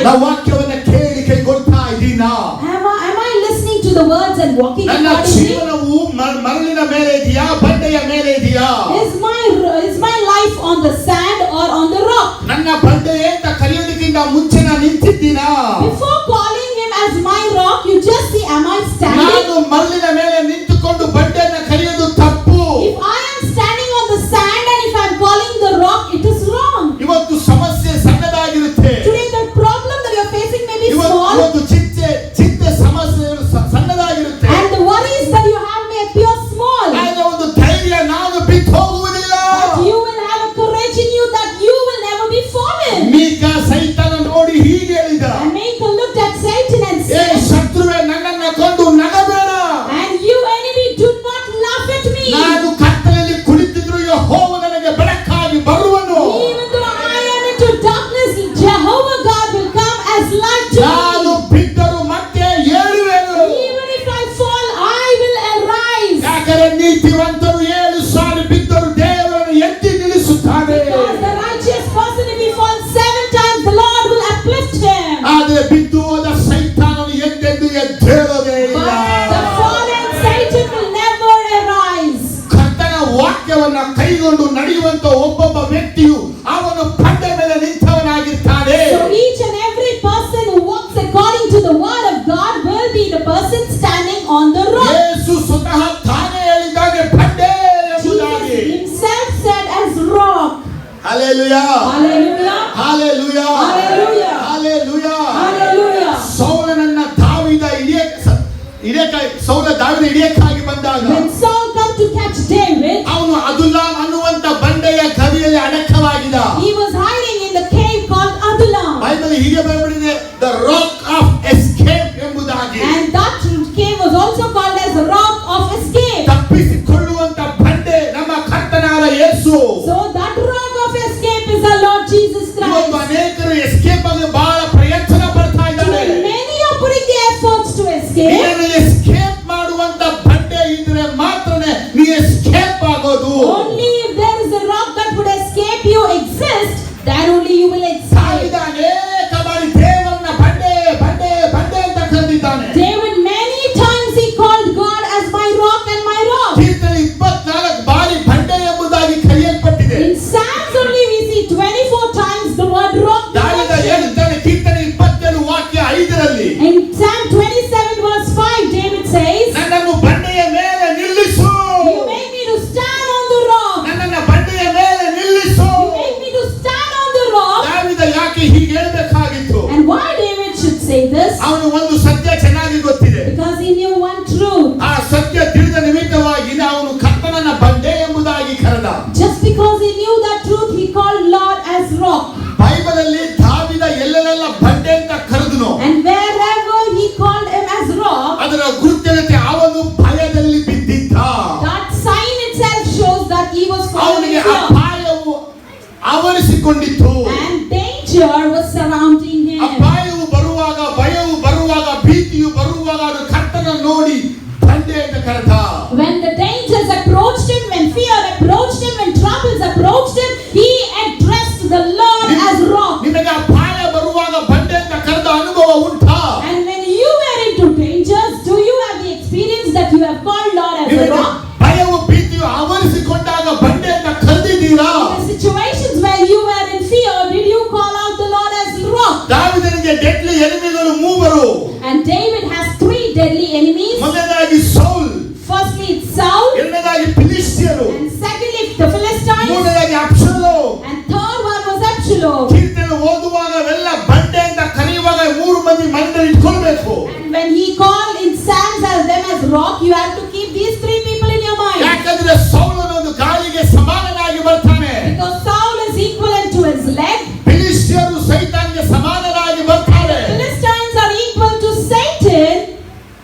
Speaker 1: ನಾವು ವಾಕ್ಯವನ್ನು ಕೇಳಿ ಕೈಗೊಳ್ತಾ ಇದ್ದೀನಾ?
Speaker 2: Am I listening to the words and walking
Speaker 1: ನನ್ನ
Speaker 2: accordingly?
Speaker 1: ಜೀವನವು ಮರಳಿನ ಮೇಲೆ ಇದೆಯಾ, ಬಂಡೆಯ ಮೇಲೆ ಇದೆಯಾ?
Speaker 2: Is my life on the sand or on the rock?
Speaker 1: ನನ್ನ ಬಂಡೆ ಅಂತ ಕರೆಯೋದಕ್ಕಿಂತ ಮುಂಚೆ ನಾನು ನಿಂತಿದ್ದೀನಾ?
Speaker 2: Before calling him as my rock, you just see, am I standing?
Speaker 1: ನಾನು ಮರಳಿನ ಮೇಲೆ ನಿಂತುಕೊಂಡು ಬಂಡೆಯನ್ನು ಕರೆಯೋದು ತಪ್ಪು.
Speaker 2: If I am standing on the sand and if I am calling the rock, it is wrong.
Speaker 1: ಇವತ್ತು ಸಮಸ್ಯೆ ಸಣ್ಣದಾಗಿರುತ್ತೆ.
Speaker 2: Today the problem that you are facing may be small,
Speaker 1: ಇವತ್ತು ಚಿಂತೆ ಸಮಸ್ಯೆಗಳು ಸಣ್ಣದಾಗಿರುತ್ತೆ.
Speaker 2: and the worries that you have may appear small.
Speaker 1: ಆಗ ಒಂದು ಧೈರ್ಯ, ನಾನು ಬಿಟ್ಟು ಹೋಗುವುದಿಲ್ಲ.
Speaker 2: But you will have a courage in you that you will never be fallen.
Speaker 1: Micah ಸೈತಾನ ನೋಡಿ ಹೀಗೆ ಹೇಳಿದ,
Speaker 2: And Michal looked at Satan and
Speaker 1: ಏ
Speaker 2: said,
Speaker 1: ಶತ್ರುವೇ, ನನ್ನನ್ನು ಕೊಂದು ನಗಬೇಡ.
Speaker 2: and you enemy, do not laugh at me.
Speaker 1: ನಾನು ಕತ್ತಲೆಯಲ್ಲಿ ಕುಳಿತಿದ್ರು ಯೆಹೋವನು ನನಗೆ ಬೆಳಕಾಗಿ ಬರುವನು.
Speaker 2: Even though I am into darkness, Jehovah God will come as light to
Speaker 1: ನಾನು
Speaker 2: me.
Speaker 1: ಬಿದ್ದರು ಮತ್ತೆ ಏಳುವೆನು.
Speaker 2: Even if I fall, I will arise.
Speaker 1: ಯಾಕಂದ್ರೆ ನೀತಿವಂತರು 7 ಸಾರಿ ಬಿದ್ದರು ದೇವರನ್ನು ಎತ್ತಿ ನಿಲ್ಲಿಸುತ್ತಾನೆ.
Speaker 2: Because the righteous person, if he falls 7 times, the Lord will uplift him.
Speaker 1: ಆದರೆ ಬಿದ್ದು ಹೋದ ಸೈತಾನನು ಎಂದೆಂದು ಎದ್ದೇಳೋದೇ ಇಲ್ಲ.
Speaker 2: But the fallen Satan will never arise.
Speaker 1: ಕರ್ತನ ವಾಕ್ಯವನ್ನ ಕೈಗೊಂಡು ನಡೆಯುವಂತ ಒಬ್ಬೊಬ್ಬ ವ್ಯಕ್ತಿಯು ಅವನು ಬಂಡೆ ಮೇಲೆ ನಿಂತವನಾಗಿರ್ತಾನೆ.
Speaker 2: So each and every person who walks according to the word of God will be the person standing on the rock.
Speaker 1: ಯೇಸು ಸ್ವತಃ ತಾನೇ ಹೇಳಿದಾಗೆ ಬಂಡೆ ಎಂಬುದಾಗಿ.
Speaker 2: Jesus himself said as rock.
Speaker 1: Hallelujah,
Speaker 2: Hallelujah.
Speaker 1: Hallelujah,
Speaker 2: Hallelujah.
Speaker 1: Hallelujah.
Speaker 2: Hallelujah.
Speaker 1: ಸೌಲನನ್ನ ಸೌಲ ದಾವೀದ ಹಿಡಿಯಕ್ಕಾಗಿ ಬಂದಾಗ
Speaker 2: When Saul come to catch David,
Speaker 1: ಅವನು ಅದುಲ್ಲಾಮ್ ಅನ್ನುವಂತ ಬಂಡೆಯ ಗವಿಯಲ್ಲಿ ಅಡಕವಾಗಿದ್ದ.
Speaker 2: he was hiding in the cave called Adullam.
Speaker 1: Bible ಹೀಗೆ ಬರೆದಿದೆ, ದ ರಾಕ್ ಆಫ್ ಎಸ್ಕೇಪ್ ಎಂಬುದಾಗಿ.
Speaker 2: And that cave was also called as the rock of escape.
Speaker 1: ತಪ್ಪಿಸಿಕೊಳ್ಳುವಂತ ಬಂಡೆ ನಮ್ಮ ಕರ್ತನಾದ ಯೇಸು.
Speaker 2: So that rock of escape is our Lord Jesus
Speaker 1: ಇವತ್ತು
Speaker 2: Christ.
Speaker 1: ಅನೇಕರು escape ಆಗಿ ಬಹಳ ಪ್ರಯತ್ನ ಪಡ್ತಾ ಇದ್ದಾರೆ.
Speaker 2: Today, many are putting the efforts to escape.
Speaker 1: ನೀನು ಎಸ್ಕೇಪ್ ಮಾಡುವಂತ ಬಂಡೆ ಇದ್ರೆ ಮಾತ್ರನೇ ನೀ ಎಸ್ಕೇಪ್ ಆಗೋದು.
Speaker 2: Only if there is a rock that would escape you exist, then only you will escape.
Speaker 1: ದಾವೀದ ಅನೇಕ ಬಾರಿ ದೇವರನ್ನ ಬಂಡೆ ಬಂಡೆ ಬಂಡೆ ಅಂತ ಕರೆದಿದ್ದಾನೆ.
Speaker 2: David many times he called God as my rock and my rock.
Speaker 1: ಕೀರ್ತನೆ 24 ಬಾರಿ ಬಂಡೆ ಎಂಬುದಾಗಿ ಕರೆಯಲ್ಪಟ್ಟಿದೆ.
Speaker 2: In Psalms only we see 24 times the word rock.
Speaker 1: ದಾವೀದ ಹೇಳ್ತಾನೆ ಕೀರ್ತನೆ 27 ವಾಕ್ಯ 5ರಲ್ಲಿ,
Speaker 2: In Psalm 27 verse 5, David says,
Speaker 1: ನನ್ನನ್ನು ಬಂಡೆಯ ಮೇಲೆ ನಿಲ್ಲಿಸು.
Speaker 2: you make me to stand on the rock.
Speaker 1: ನನ್ನನ್ನು ಬಂಡೆಯ ಮೇಲೆ ನಿಲ್ಲಿಸು.
Speaker 2: You make me to stand on the rock.
Speaker 1: ದಾವೀದ ಯಾಕೆ ಹೀಗೆ ಹೇಳಬೇಕಾಗಿತ್ತು?
Speaker 2: And why David should say this?
Speaker 1: ಅವನು ಒಂದು ಸತ್ಯ ಚೆನ್ನಾಗಿ ಗೊತ್ತಿದೆ.
Speaker 2: Because he knew one truth.
Speaker 1: ಆ ಸತ್ಯ ತಿಳಿದ ನಿಮಿತ್ತವಾಗಿ ಅವನು ಕರ್ತನನ್ನ ಬಂಡೆ ಎಂಬುದಾಗಿ ಕರೆದ.
Speaker 2: Just because he knew that truth, he called Lord as rock.
Speaker 1: Bible ಅಲ್ಲಿ ದಾವೀದ ಎಲ್ಲೆಲ್ಲ ಬಂಡೆ ಅಂತ ಕರೆದನು.
Speaker 2: And wherever he called him as rock,
Speaker 1: ಅದರ ಗುರುತಿನತೆ ಅವನು ಭಯದಲ್ಲಿ ಬಿದ್ದಿದ್ದ.
Speaker 2: that sign itself shows that he was falling
Speaker 1: ಅವನಿಗೆ
Speaker 2: in fear.
Speaker 1: ಅಪಾಯವು ಆವರಿಸಿಕೊಂಡಿತ್ತು.
Speaker 2: And danger was surrounding him.
Speaker 1: ಅಪಾಯವು ಬರುವಾಗ, ಭಯವು ಬರುವಾಗ, ಭೀತಿಯು ಬರುವಾಗ ಅದು ಕರ್ತನ ನೋಡಿ ಬಂಡೆ ಅಂತ ಕರೆದ.
Speaker 2: When the dangers approached him, when fear approached him, when troubles approached him, he addressed the Lord as rock.
Speaker 1: ನಿಮಗೆ ಅಪಾಯ ಬರುವಾಗ ಬಂಡೆ ಅಂತ ಕರೆದ ಅನುಭವ ಉಂಟಾ?
Speaker 2: And when you were into dangers, do you have the experience that you have called Lord as a
Speaker 1: ನಿಮಗೆ
Speaker 2: rock?
Speaker 1: ಭಯವು ಭೀತಿಯು ಆವರಿಸಿಕೊಂಡಾಗ ಬಂಡೆ ಅಂತ ಕರೆದಿದ್ದೀರಾ?
Speaker 2: In the situations where you were in fear, did you call out the Lord as rock?
Speaker 1: ದಾವೀದನಿಗೆ deadly ಎನಿಮಿಗಳು ಮೂವರು.
Speaker 2: And David has 3 deadly enemies.
Speaker 1: ಮೊದಲನೇದಾಗಿ ಸೌಲ್,
Speaker 2: Firstly, it's Saul,
Speaker 1: ಎರಡನೇದಾಗಿ ಫಿಲಿಸ್ಟಿಯರು,
Speaker 2: and secondly, the Philistines,
Speaker 1: ಮೂರನೇದಾಗಿ ಅಬ್ಷಲೋಮ್.
Speaker 2: and third one was Absalom.
Speaker 1: ಕೀರ್ತನೆ ಓದುವಾಗ ಅವೆಲ್ಲ ಬಂಡೆ ಅಂತ ಕರೆಯುವಾಗ 3 ಮಂದಿ ಮನದಲ್ಲಿ ಇಟ್ಕೊಳ್ಬೇಕು.
Speaker 2: And when he called in Psalms as them as rock, you have to keep these 3 people in your mind.
Speaker 1: ಯಾಕಂದ್ರೆ ಸೌಲನು ಒಂದು ಗಾಳಿಗೆ ಸಮಾನನಾಗಿ ಬರ್ತಾನೆ.
Speaker 2: Because Saul is equivalent to his leg.
Speaker 1: ಫಿಲಿಸ್ಟಿಯರು ಸೈತಾನ್ಗೆ ಸಮಾನರಾಗಿ ಬರ್ತಾರೆ.
Speaker 2: Philistines are equal to Satan.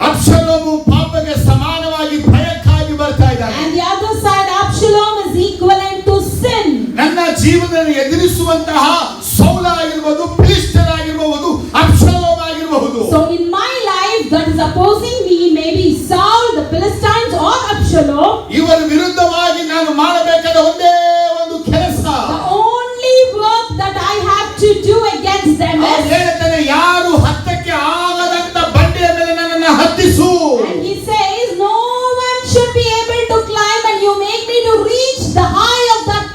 Speaker 1: ಅಬ್ಷಲೋಮು ಪಾಪಕ್ಕೆ ಸಮಾನವಾಗಿ ಭಯಕ್ಕಾಗಿ ಬರ್ತಾ ಇದ್ದಾನೆ.
Speaker 2: And the other side, Absalom is equivalent to sin.
Speaker 1: ನನ್ನ ಜೀವನವನ್ನು ಎದುರಿಸುವಂತಹ ಸೌಲ ಆಗಿರಬಹುದು, ಫಿಲಿಸ್ಟಿಯರ್ ಆಗಿರಬಹುದು, ಅಬ್ಷಲೋಮ್ ಆಗಿರಬಹುದು.
Speaker 2: So in my life, that is opposing me, maybe Saul, the Philistines, or Absalom.
Speaker 1: ಇವರ ವಿರುದ್ಧವಾಗಿ ನಾನು ಮಾಡಬೇಕಾದ ಒಂದೇ ಒಂದು ಕೆಲಸ,
Speaker 2: The only work that I have to do against them
Speaker 1: ಅವ್ನು
Speaker 2: is,
Speaker 1: ಹೇಳ್ತಾನೆ, ಯಾರು ಹತ್ತಕ್ಕೆ ಆಗದಂತ ಬಂಡೆಯ ಮೇಲೆ ನನ್ನನ್ನು ಹತ್ತಿಸು.
Speaker 2: and he says, no one should be able to climb, and you make me to reach the high of that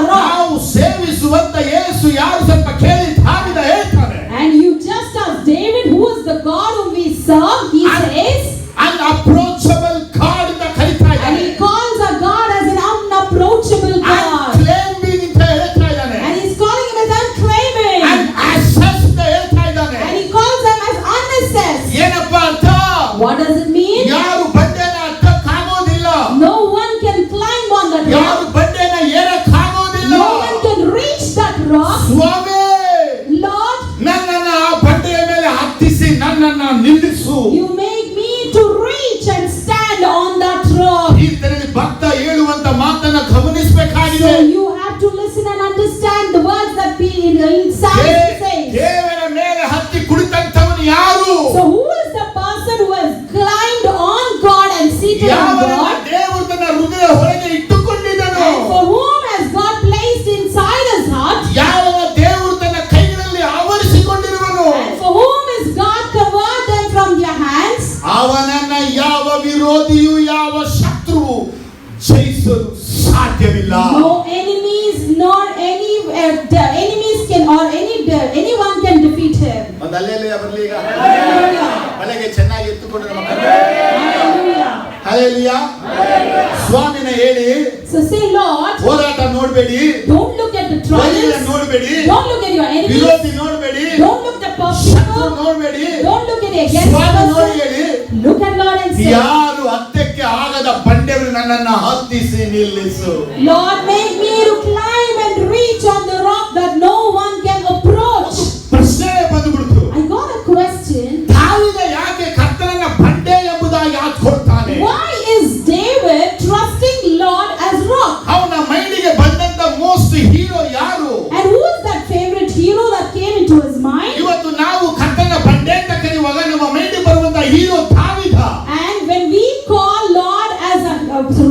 Speaker 2: rock.
Speaker 1: ನಾವು ಸೇವಿಸುವಂತ ಯೇಸು ಯಾರು ಸ್ವಲ್ಪ ಕೇಳಿ ದಾವಿದ ಹೇಳ್ತಾನೆ,
Speaker 2: And you just ask David, who is the God whom we serve, he says,
Speaker 1: unapproachable God ಅಂತ ಕರೀತಾ
Speaker 2: and
Speaker 1: ಇದ್ದಾನೆ.
Speaker 2: he calls our God as an unapproachable God.
Speaker 1: Unclaiming ಅಂತ ಹೇಳ್ತಾ ಇದ್ದಾನೆ.
Speaker 2: And he's calling him as unclaiming.
Speaker 1: Unassessed ಅಂತ ಹೇಳ್ತಾ ಇದ್ದಾನೆ.
Speaker 2: And he calls them as unassessed.
Speaker 1: ಏನಪ್ಪ ಅರ್ಥ?
Speaker 2: What does it mean?
Speaker 1: ಯಾರು ಬಂಡೆನ ಹತ್ತಕ್ಕಾಗೋದಿಲ್ಲ,
Speaker 2: No one can climb on that
Speaker 1: ಯಾರು
Speaker 2: rock.
Speaker 1: ಬಂಡೆನ ಏರಕ್ಕಾಗೋದಿಲ್ಲ.
Speaker 2: No one can reach that rock.
Speaker 1: Swami,
Speaker 2: Lord,
Speaker 1: ನನ್ನನ್ನು ಆ ಬಂಡೆಯ ಮೇಲೆ ಹತ್ತಿಸಿ ನನ್ನನ್ನು ನಿಲ್ಲಿಸು.
Speaker 2: you make me to reach and stand on that rock.
Speaker 1: ಈ ತರದಲ್ಲಿ ಭಕ್ತ ಹೇಳುವಂತ ಮಾತನ್ನ ಗಮನಿಸಬೇಕಾಗಿದೆ.
Speaker 2: So you have to listen and understand the words that be in Psalms says.
Speaker 1: ದೇವರ ಮೇಲೆ ಹತ್ತಿ ಕುಳಿತಂತವನು ಯಾರು?
Speaker 2: So who is the person who has climbed on God and seated on
Speaker 1: ಯಾವನನ್ನ
Speaker 2: God?
Speaker 1: ದೇವರು ತನ್ನ ಹೃದಯ ಹೊರಗೆ ಇಟ್ಟುಕೊಂಡಿದ್ದನು?
Speaker 2: And for whom has God placed inside his heart?
Speaker 1: ಯಾವನ ದೇವರು ತನ್ನ ಕೈಗಳಲ್ಲಿ ಆವರಿಸಿಕೊಂಡಿರುವನು?
Speaker 2: And for whom is God covered them from their hands?
Speaker 1: ಅವನನ್ನ ಯಾವ ವಿರೋಧಿಯು ಯಾವ ಶತ್ರುವು ಜಯಿಸಲು ಸಾಧ್ಯವಿಲ್ಲ.
Speaker 2: No enemies nor any enemies can or anyone can defeat him.
Speaker 1: ಒಂದು ಅಲ್ಲೇಲೂಯ ಬರಲಿ ಈಗ.
Speaker 2: Hallelujah.
Speaker 1: ಮನೆಗೆ ಚೆನ್ನಾಗಿ ಎತ್ತುಕೊಂಡು ನಮ್ಮ
Speaker 2: Hallelujah.
Speaker 1: ಹಲ್ಲೆಲೂಯ. ಸ್ವಾಮಿನ ಹೇಳಿ,
Speaker 2: So say, Lord,
Speaker 1: ಹೋರಾಟ ನೋಡಬೇಡಿ,
Speaker 2: don't look at the
Speaker 1: ವೈರಿಯ
Speaker 2: trials.
Speaker 1: ನೋಡಬೇಡಿ,
Speaker 2: Don't look at your enemies.
Speaker 1: ವಿರೋಧಿ ನೋಡಬೇಡಿ,
Speaker 2: Don't look at the
Speaker 1: ಶತ್ರು
Speaker 2: people.
Speaker 1: ನೋಡಬೇಡಿ.
Speaker 2: Don't look at the against
Speaker 1: ಸ್ವಾಮಿ ನೋಡಿ
Speaker 2: person.
Speaker 1: ಹೇಳಿ,
Speaker 2: Look at Lord and say,
Speaker 1: ಯಾರು ಹತ್ತಕ್ಕೆ ಆಗದ ಬಂಡೆಗಳು ನನ್ನನ್ನು ಹತ್ತಿಸಿ ನಿಲ್ಲಿಸು.
Speaker 2: Lord, make me to climb and reach on the rock that no one can approach.
Speaker 1: ಪ್ರಶ್ನೆ ಬಂದುಬಿಡ್ತು,
Speaker 2: I got a question.
Speaker 1: ದಾವೀದ ಯಾಕೆ ಕರ್ತನನ್ನ ಬಂಡೆ ಎಂಬುದಾಗಿ ಹಾಕೊಳ್ತಾನೆ?
Speaker 2: Why is David trusting Lord as rock?
Speaker 1: ಅವನ ಮೈಂಡಿಗೆ ಬಂದಂತ ಮೋಸ್ಟ್ ಹೀರೋ ಯಾರು?
Speaker 2: And who is that favorite hero that came into his mind?
Speaker 1: ಇವತ್ತು ನಾವು ಕರ್ತನ ಬಂಡೆ ಅಂತ ಕರೆಯುವಾಗ ನಮ್ಮ ಮೈಂಡಿಗೆ ಬರುವಂತ hero ದಾವೀದ.
Speaker 2: And when we call Lord as a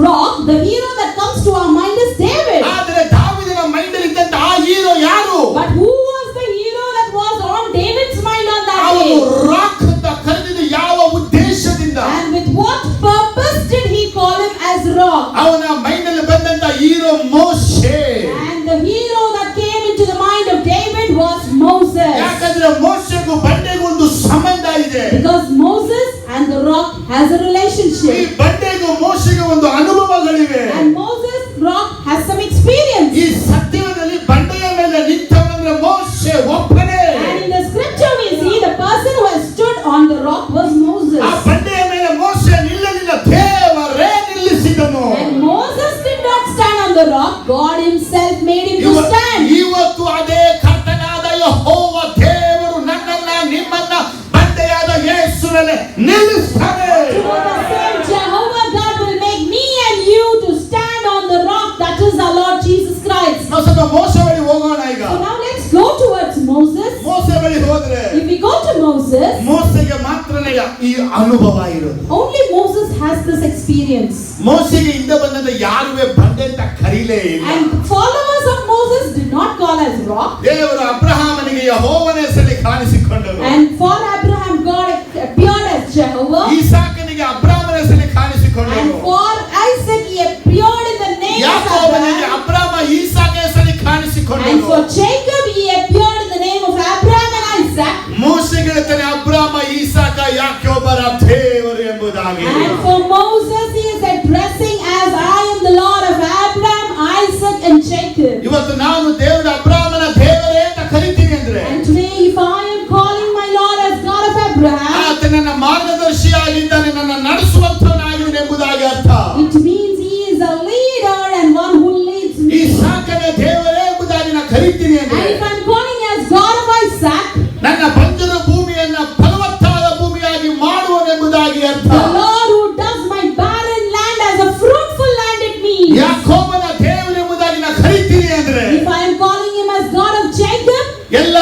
Speaker 2: rock, the hero that comes to our mind is David.
Speaker 1: ಆದರೆ ದಾವೀದನ ಮೈಂಡಲ್ಲಿ ಇದ್ದಂತ ಆ ಹೀರೋ ಯಾರು?
Speaker 2: But who was the hero that was on David's mind on that
Speaker 1: ಅವನು
Speaker 2: day?
Speaker 1: Rock ಅಂತ ಕರೆದಿದ್ದು ಯಾವ ಉದ್ದೇಶದಿಂದ?
Speaker 2: And with what purpose did he call him as rock?
Speaker 1: ಅವನ ಮೈಂಡಲ್ಲಿ ಬಂದಂತ ಹೀರೋ ಮೋಶೆ.
Speaker 2: And the hero that came into the mind of David was Moses.
Speaker 1: ಯಾಕಂದ್ರೆ ಮೋಶೆಗೂ ಬಂಡೆಗೂ ಒಂದು ಸಂಬಂಧ ಇದೆ.
Speaker 2: Because Moses and the rock has a
Speaker 1: ಈ
Speaker 2: relationship.
Speaker 1: ಬಂಡೆಗೂ ಮೋಶೆಗೂ ಒಂದು ಅನುಭವಗಳಿವೆ.
Speaker 2: And Moses rock has some experience.
Speaker 1: ಈ ಸತ್ಯದಲ್ಲಿ ಬಂಡೆಯ ಮೇಲೆ ನಿಂತವನಂದ್ರೆ ಮೋಶೆ ಒಬ್ಬನೇ.
Speaker 2: And in the scripture we see the person who has stood on the rock was Moses.
Speaker 1: ಆ ಬಂಡೆಯ ಮೇಲೆ ಮೋಶೆ ನಿಲ್ಲಲಿಲ್ಲ, ದೇವರೇ ನಿಲ್ಲಿಸಿದನು.
Speaker 2: And Moses did not stand on the rock, God himself made him to stand.
Speaker 1: ಇವತ್ತು ಅದೇ ಕರ್ತನಾದ ಯೆಹೋವ ದೇವರು ನನ್ನನ್ನ ನಿಮ್ಮನ್ನ ಬಂಡೆಯಾದ ಯೇಸುವಿನಲ್ಲಿ ನಿಲ್ಲಿಸ್ತಾನೆ.
Speaker 2: The same Jehovah God will make me and you to stand on the rock that is our Lord Jesus Christ.
Speaker 1: ನಾವು ಸ್ವಲ್ಪ ಮೋಶೆ ಬಳಿ ಹೋಗೋಣ ಈಗ.
Speaker 2: So now let's go towards Moses.
Speaker 1: ಮೋಶೆ ಬಳಿ ಹೋದ್ರೆ
Speaker 2: If we go to Moses,
Speaker 1: ಮೋಶೆಗೆ ಮಾತ್ರನೇ ಈ ಅನುಭವ ಇರೋದು.
Speaker 2: only Moses has this experience.
Speaker 1: ಮೋಶೆಗೆ ಹಿಂದೆ ಬಂದಂತ ಯಾರುವೆ ಬಂಡೆ ಅಂತ ಕರೀಲೇ ಇಲ್ಲ.
Speaker 2: And followers of Moses did not call as rock.
Speaker 1: ದೇವರು ಅಬ್ರಹಾಮನಿಗೆ ಯೆಹೋವನ ಹೆಸರಲ್ಲಿ ಕಾಣಿಸಿಕೊಂಡರು.
Speaker 2: And for Abraham, God appeared as Jehovah.
Speaker 1: ಈಸಾಕನಿಗೆ ಅಬ್ರಹಾಮನ ಹೆಸರಲ್ಲಿ ಕಾಣಿಸಿಕೊಂಡರು.
Speaker 2: And for Isaac, he appeared in the name of
Speaker 1: ಯಾಕೋಬನಿಗೆ
Speaker 2: Abraham.
Speaker 1: ಅಬ್ರಹಾಮ ಈಸಾಕ ಹೆಸರಲ್ಲಿ
Speaker 2: And
Speaker 1: ಕಾಣಿಸಿಕೊಂಡರು.
Speaker 2: for Jacob, he appeared in the name of Abraham and Isaac.
Speaker 1: ಮೋಶೆಗೆ ಹೇಳ್ತಾನೆ ಅಬ್ರಹಾಮ ಈಸಾಕ ಯಾಕೋಬರ ದೇವರು ಎಂಬುದಾಗಿ.
Speaker 2: And for Moses, he is addressing as I am the Lord of Abraham, Isaac and Jacob.
Speaker 1: ಇವತ್ತು ನಾನು ದೇವರ ಅಬ್ರಹಾಮನ ದೇವರೇ ಅಂತ ಕರಿತೀನಿ ಅಂದ್ರೆ
Speaker 2: And today, if I am calling my Lord as God of Abraham,
Speaker 1: ಆತ ನನ್ನ ಮಾರ್ಗದರ್ಶಿಯಾಗಿದ್ದಾನೆ, ನನ್ನ ನಡೆಸುವಂತವನಾಗಿದ್ದಾನೆ ಎಂಬುದಾಗಿ ಅರ್ಥ.
Speaker 2: it means he is a leader and one who leads me.
Speaker 1: ಈಸಾಕನ ದೇವರೇ ಎಂಬುದಾಗಿ ನಾನು ಕರಿತೀನಿ
Speaker 2: And
Speaker 1: ಅಂದ್ರೆ
Speaker 2: if I am calling as God of Isaac,
Speaker 1: ನನ್ನ ಬಂಜರ ಭೂಮಿಯನ್ನ ಫಲವತ್ತಾದ ಭೂಮಿಯಾಗಿ ಮಾಡುವನೆಂಬುದಾಗಿ ಅರ್ಥ.
Speaker 2: the Lord who does my barren land as a fruitful land, it means.
Speaker 1: ಯಾಕೋಬನ ದೇವರು ಎಂಬುದಾಗಿ ನಾನು ಕರಿತೀನಿ ಅಂದ್ರೆ
Speaker 2: If I am calling him as God of Jacob,
Speaker 1: ಎಲ್ಲ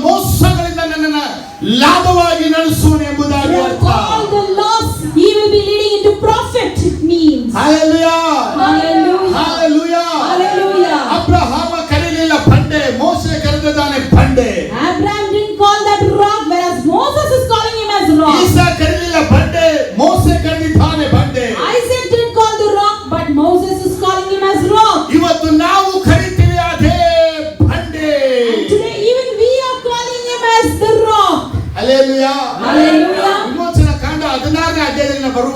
Speaker 1: ಮೋಸಗಳಿಂದ ನನ್ನನ್ನ ಲಾಭವಾಗಿ ನಡೆಸುವನು ಎಂಬುದಾಗಿ
Speaker 2: from
Speaker 1: ಅರ್ಥ.
Speaker 2: all the loss, he will be leading into profit, it means.
Speaker 1: Hallelujah,
Speaker 2: Hallelujah.
Speaker 1: Hallelujah.
Speaker 2: Hallelujah.
Speaker 1: Abraham ಕರೀಲಿಲ್ಲ ಬಂಡೆ, ಮೋಶೆ ಕರೆದಿದ್ದಾನೆ ಬಂಡೆ.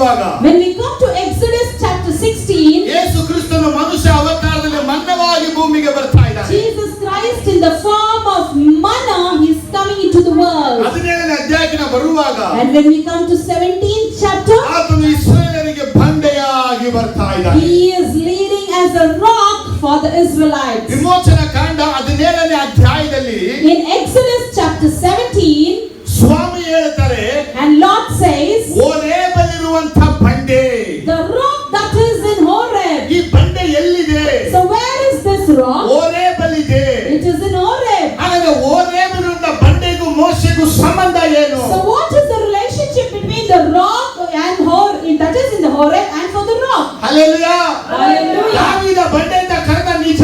Speaker 1: ಬರುವಾಗ
Speaker 2: When we come to Exodus chapter 16,
Speaker 1: ಯೇಸು ಕ್ರಿಸ್ತನು ಮನುಷ್ಯ ಅವತಾರದಲ್ಲಿ ಮನ್ನವಾಗಿ ಭೂಮಿಗೆ ಬರ್ತಾ ಇದ್ದಾನೆ.
Speaker 2: Jesus Christ in the form of manna, he is coming into the world.
Speaker 1: 17ನೇ ಅಧ್ಯಾಯಕ್ಕೆ ನಾವು ಬರುವಾಗ
Speaker 2: And when we come to 17th chapter,
Speaker 1: ಆತನು ಇಸ್ರಾಯೇಲರಿಗೆ ಬಂಡೆಯಾಗಿ ಬರ್ತಾ ಇದ್ದಾನೆ.
Speaker 2: he is leading as a rock for the Israelites.
Speaker 1: ವಿಮೋಚನ ಕಾಂಡ 17ನೇ ಅಧ್ಯಾಯದಲ್ಲಿ
Speaker 2: In Exodus chapter 17,
Speaker 1: ಸ್ವಾಮಿ ಹೇಳ್ತಾರೆ,
Speaker 2: and Lord says,
Speaker 1: ಹೋರೇಬಲ್ಲಿರುವಂತ ಬಂಡೆ,
Speaker 2: the rock that is in Horeb.
Speaker 1: ಈ ಬಂಡೆ ಎಲ್ಲಿದೆ?
Speaker 2: So where is this rock?
Speaker 1: ಹೋರೇಬಲ್ಲಿದೆ.
Speaker 2: It is in Horeb.
Speaker 1: ಹಾಗಾದ್ರೆ ಹೋರೇಬಲ್ಲಿರುವಂತ ಬಂಡೆಗೂ ಮೋಶೆಗೂ ಸಂಬಂಧ ಏನು?
Speaker 2: So what is the relationship between the rock and Horeb, that is in the Horeb, and for the rock?
Speaker 1: Hallelujah.
Speaker 2: Hallelujah.
Speaker 1: ದಾವೀದ ಬಂಡೆ ಅಂತ ಕರೆದ ನಿಜ.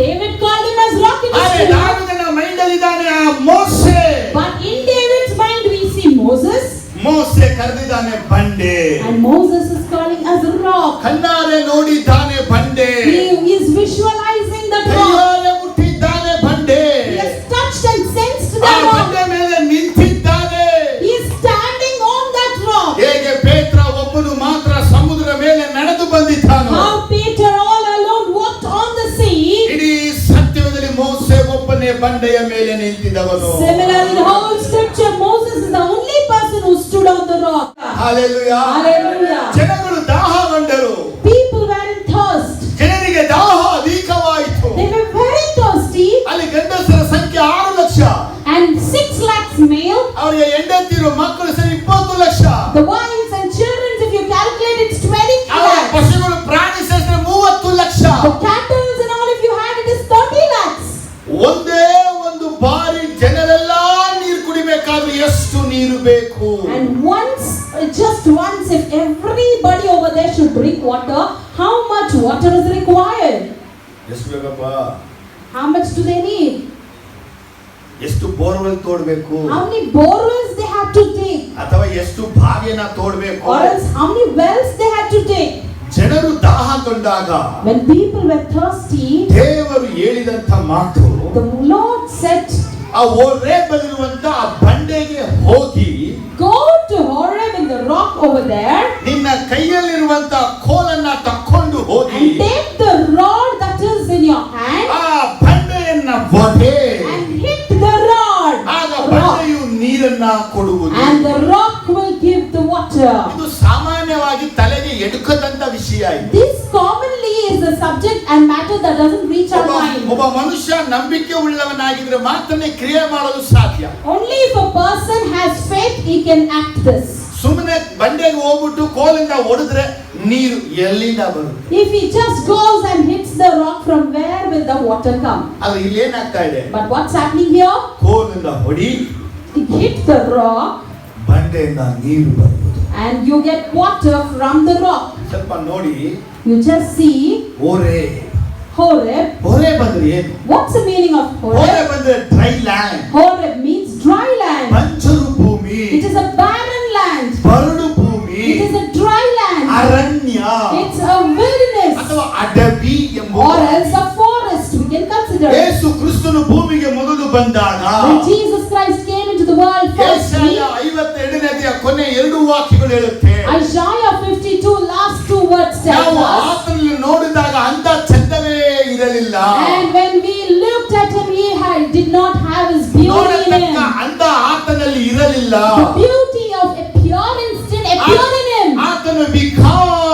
Speaker 2: David called him as rock in his
Speaker 1: ಆದರೆ
Speaker 2: spirit.
Speaker 1: ದಾವೀದನ mind ಅಲ್ಲಿ ಇದ್ದಾನೆ ಆ ಮೋಶೆ.
Speaker 2: But in David's mind we see Moses.
Speaker 1: ಮೋಶೆ ಕರೆದಿದ್ದಾನೆ ಬಂಡೆ.
Speaker 2: And Moses is calling as a rock.
Speaker 1: ಕಣ್ಣಾರೆ ನೋಡಿದ್ದಾನೆ ಬಂಡೆ.
Speaker 2: He is visualizing that rock.
Speaker 1: ಕೈಯಾರೆ ಮುಟ್ಟಿದ್ದಾನೆ ಬಂಡೆ.
Speaker 2: He has touched and sensed
Speaker 1: ಆ
Speaker 2: that rock.
Speaker 1: ಬಂಡೆ ಮೇಲೆ ನಿಂತಿದ್ದಾನೆ.
Speaker 2: He is standing on that rock.
Speaker 1: ಹೇಗೆ ಪೇತ್ರ ಒಬ್ಬನು ಮಾತ್ರ ಸಮುದ್ರ ಮೇಲೆ ನಡೆದು ಬಂದಿದ್ದಾನೋ,
Speaker 2: How Peter all alone walked on the sea.
Speaker 1: ಇಡೀ ಸತ್ಯದಲ್ಲಿ ಮೋಶೆ ಒಬ್ಬನೇ ಬಂಡೆಯ ಮೇಲೆ ನಿಂತಿದ್ದವನು.
Speaker 2: Similarly, the whole scripture, Moses is the only person who stood on the rock.
Speaker 1: Hallelujah.
Speaker 2: Hallelujah.
Speaker 1: ಜನಗಳು ದಾಹಗೊಂಡರು.
Speaker 2: People were in thirst.
Speaker 1: ಜನರಿಗೆ ದಾಹ ಅಧಿಕವಾಯಿತು.
Speaker 2: They were very thirsty.
Speaker 1: ಅಲ್ಲಿ ಗಂಡಸರ ಸಂಖ್ಯೆ 6 ಲಕ್ಷ,
Speaker 2: And 6 lakhs male.
Speaker 1: ಅವರಿಗೆ ಹೆಂಡತಿರು ಮಕ್ಕಳು ಸರಿ 20 lakh.
Speaker 2: The wives and children, if you calculate, it's 20
Speaker 1: ಅವರ
Speaker 2: lakhs.
Speaker 1: ಪಶುಗಳು ಪ್ರಾಣಿ ಸೇರಿದ್ರೆ 30 lakh.
Speaker 2: The cattle and all, if you had, it is 30 lakhs.
Speaker 1: ಒಂದೇ ಒಂದು ಬಾರಿ ಜನರೆಲ್ಲ ನೀರು ಕುಡಿಬೇಕಾದ್ರೆ ಎಷ್ಟು ನೀರು ಬೇಕು?
Speaker 2: And once, just once, if everybody over there should drink water, how much water is required?
Speaker 1: ಎಷ್ಟು ಬೇಕಪ್ಪ?
Speaker 2: How much do they need?
Speaker 1: ಎಷ್ಟು borewell ತೋಡಬೇಕು?
Speaker 2: How many borewells they had to dig?
Speaker 1: ಅಥವಾ ಎಷ್ಟು ಬಾವಿಯನ್ನ ತೋಡಬೇಕು?
Speaker 2: Or else how many wells they had to dig?
Speaker 1: ಜನರು ದಾಹಗೊಂಡಾಗ
Speaker 2: When people were thirsty,
Speaker 1: ದೇವರು ಹೇಳಿದಂತ ಮಾತು,
Speaker 2: the Lord said,
Speaker 1: ಆ ಹೋರೇಬಲ್ಲಿರುವಂತ ಆ ಬಂಡೆಗೆ ಹೋಗಿ,
Speaker 2: go to Horeb in the rock over there,
Speaker 1: ನಿನ್ನ ಕೈಯಲ್ಲಿರುವಂತ ಕೋಲನ್ನ ತಕೊಂಡು ಹೋಗಿ
Speaker 2: and take the rod that is in your hand,
Speaker 1: ಆ ಬಂಡೆಯನ್ನ ಒಡೆ,
Speaker 2: and hit the rod,
Speaker 1: ಆಗ ಬಂಡೆಯು ನೀರನ್ನ ಕೊಡುವುದು.
Speaker 2: and the rock will give the water.
Speaker 1: ಇದು ಸಾಮಾನ್ಯವಾಗಿ ತಲೆಗೆ ಎಡುಕದಂತ ವಿಷಯ ಇದು.
Speaker 2: This commonly is a subject and matter that doesn't reach our mind.
Speaker 1: ಒಬ್ಬ ಮನುಷ್ಯ ನಂಬಿಕೆ ಉಳ್ಳವನಾಗಿದ್ರೆ ಮಾತ್ರನೇ ಕ್ರಿಯೆ ಮಾಡಲು ಸಾಧ್ಯ.
Speaker 2: Only if a person has faith, he can act this.
Speaker 1: ಸುಮ್ಮನೆ ಬಂಡೆಗೆ ಹೋಗ್ಬಿಟ್ಟು ಕೋಲಿಂದ ಹೊಡೆದ್ರೆ ನೀರು ಎಲ್ಲಿಂದ ಬರುತ್ತೆ?
Speaker 2: If he just goes and hits the rock, from where will the water come?
Speaker 1: ಅದು ಇಲ್ಲಿ ಏನಾಗ್ತಾ ಇದೆ?
Speaker 2: But what's happening here?
Speaker 1: ಕೋಲಿಂದ ಹೊಡಿ,
Speaker 2: He hit the rock
Speaker 1: ಬಂಡೆಯಿಂದ ನೀರು ಬರುವುದು.
Speaker 2: and you get water from the rock.
Speaker 1: ಸ್ವಲ್ಪ ನೋಡಿ,
Speaker 2: You just see
Speaker 1: ಹೋರೆ
Speaker 2: Horeb.
Speaker 1: ಹೊರೆ ಬಂದ್ರೆ ಏನು?
Speaker 2: What's the meaning of
Speaker 1: ಹೊರೆ
Speaker 2: Horeb?
Speaker 1: ಬಂದ್ರೆ dry land,
Speaker 2: Horeb means dry land.
Speaker 1: ಬಂಜರು ಭೂಮಿ,
Speaker 2: It is a barren land.
Speaker 1: ಬರಡು ಭೂಮಿ,
Speaker 2: It is a dry land.
Speaker 1: ಅರಣ್ಯ
Speaker 2: It's a wilderness.
Speaker 1: ಅಥವಾ ಅಡವಿ
Speaker 2: Or
Speaker 1: ಎಂಬುದು.
Speaker 2: else a forest, we can consider.
Speaker 1: ಯೇಸು ಕ್ರಿಸ್ತನು ಭೂಮಿಗೆ ಮೊದಲು ಬಂದಾಗ
Speaker 2: When Jesus Christ came into the world firstly,
Speaker 1: ಯೆಶಾಯ 52ನೇ ಅಧ್ಯಾಯ ಕೊನೆ 2 ವಾಕ್ಯಗಳು ಹೇಳುತ್ತೆ,
Speaker 2: Isaiah 52 last 2 words tell
Speaker 1: ನಾವು
Speaker 2: us.
Speaker 1: ಆತನನ್ನು ನೋಡಿದಾಗ ಅಂತ ಚಂದವೇ ಇರಲಿಲ್ಲ,
Speaker 2: And when we looked at him, did not have his beauty in
Speaker 1: ನೋಡತಕ್ಕ
Speaker 2: him.
Speaker 1: ಅಂದ ಆತನಲ್ಲಿ ಇರಲಿಲ್ಲ.
Speaker 2: The beauty of appearance didn't appear in him.
Speaker 1: ಆತನು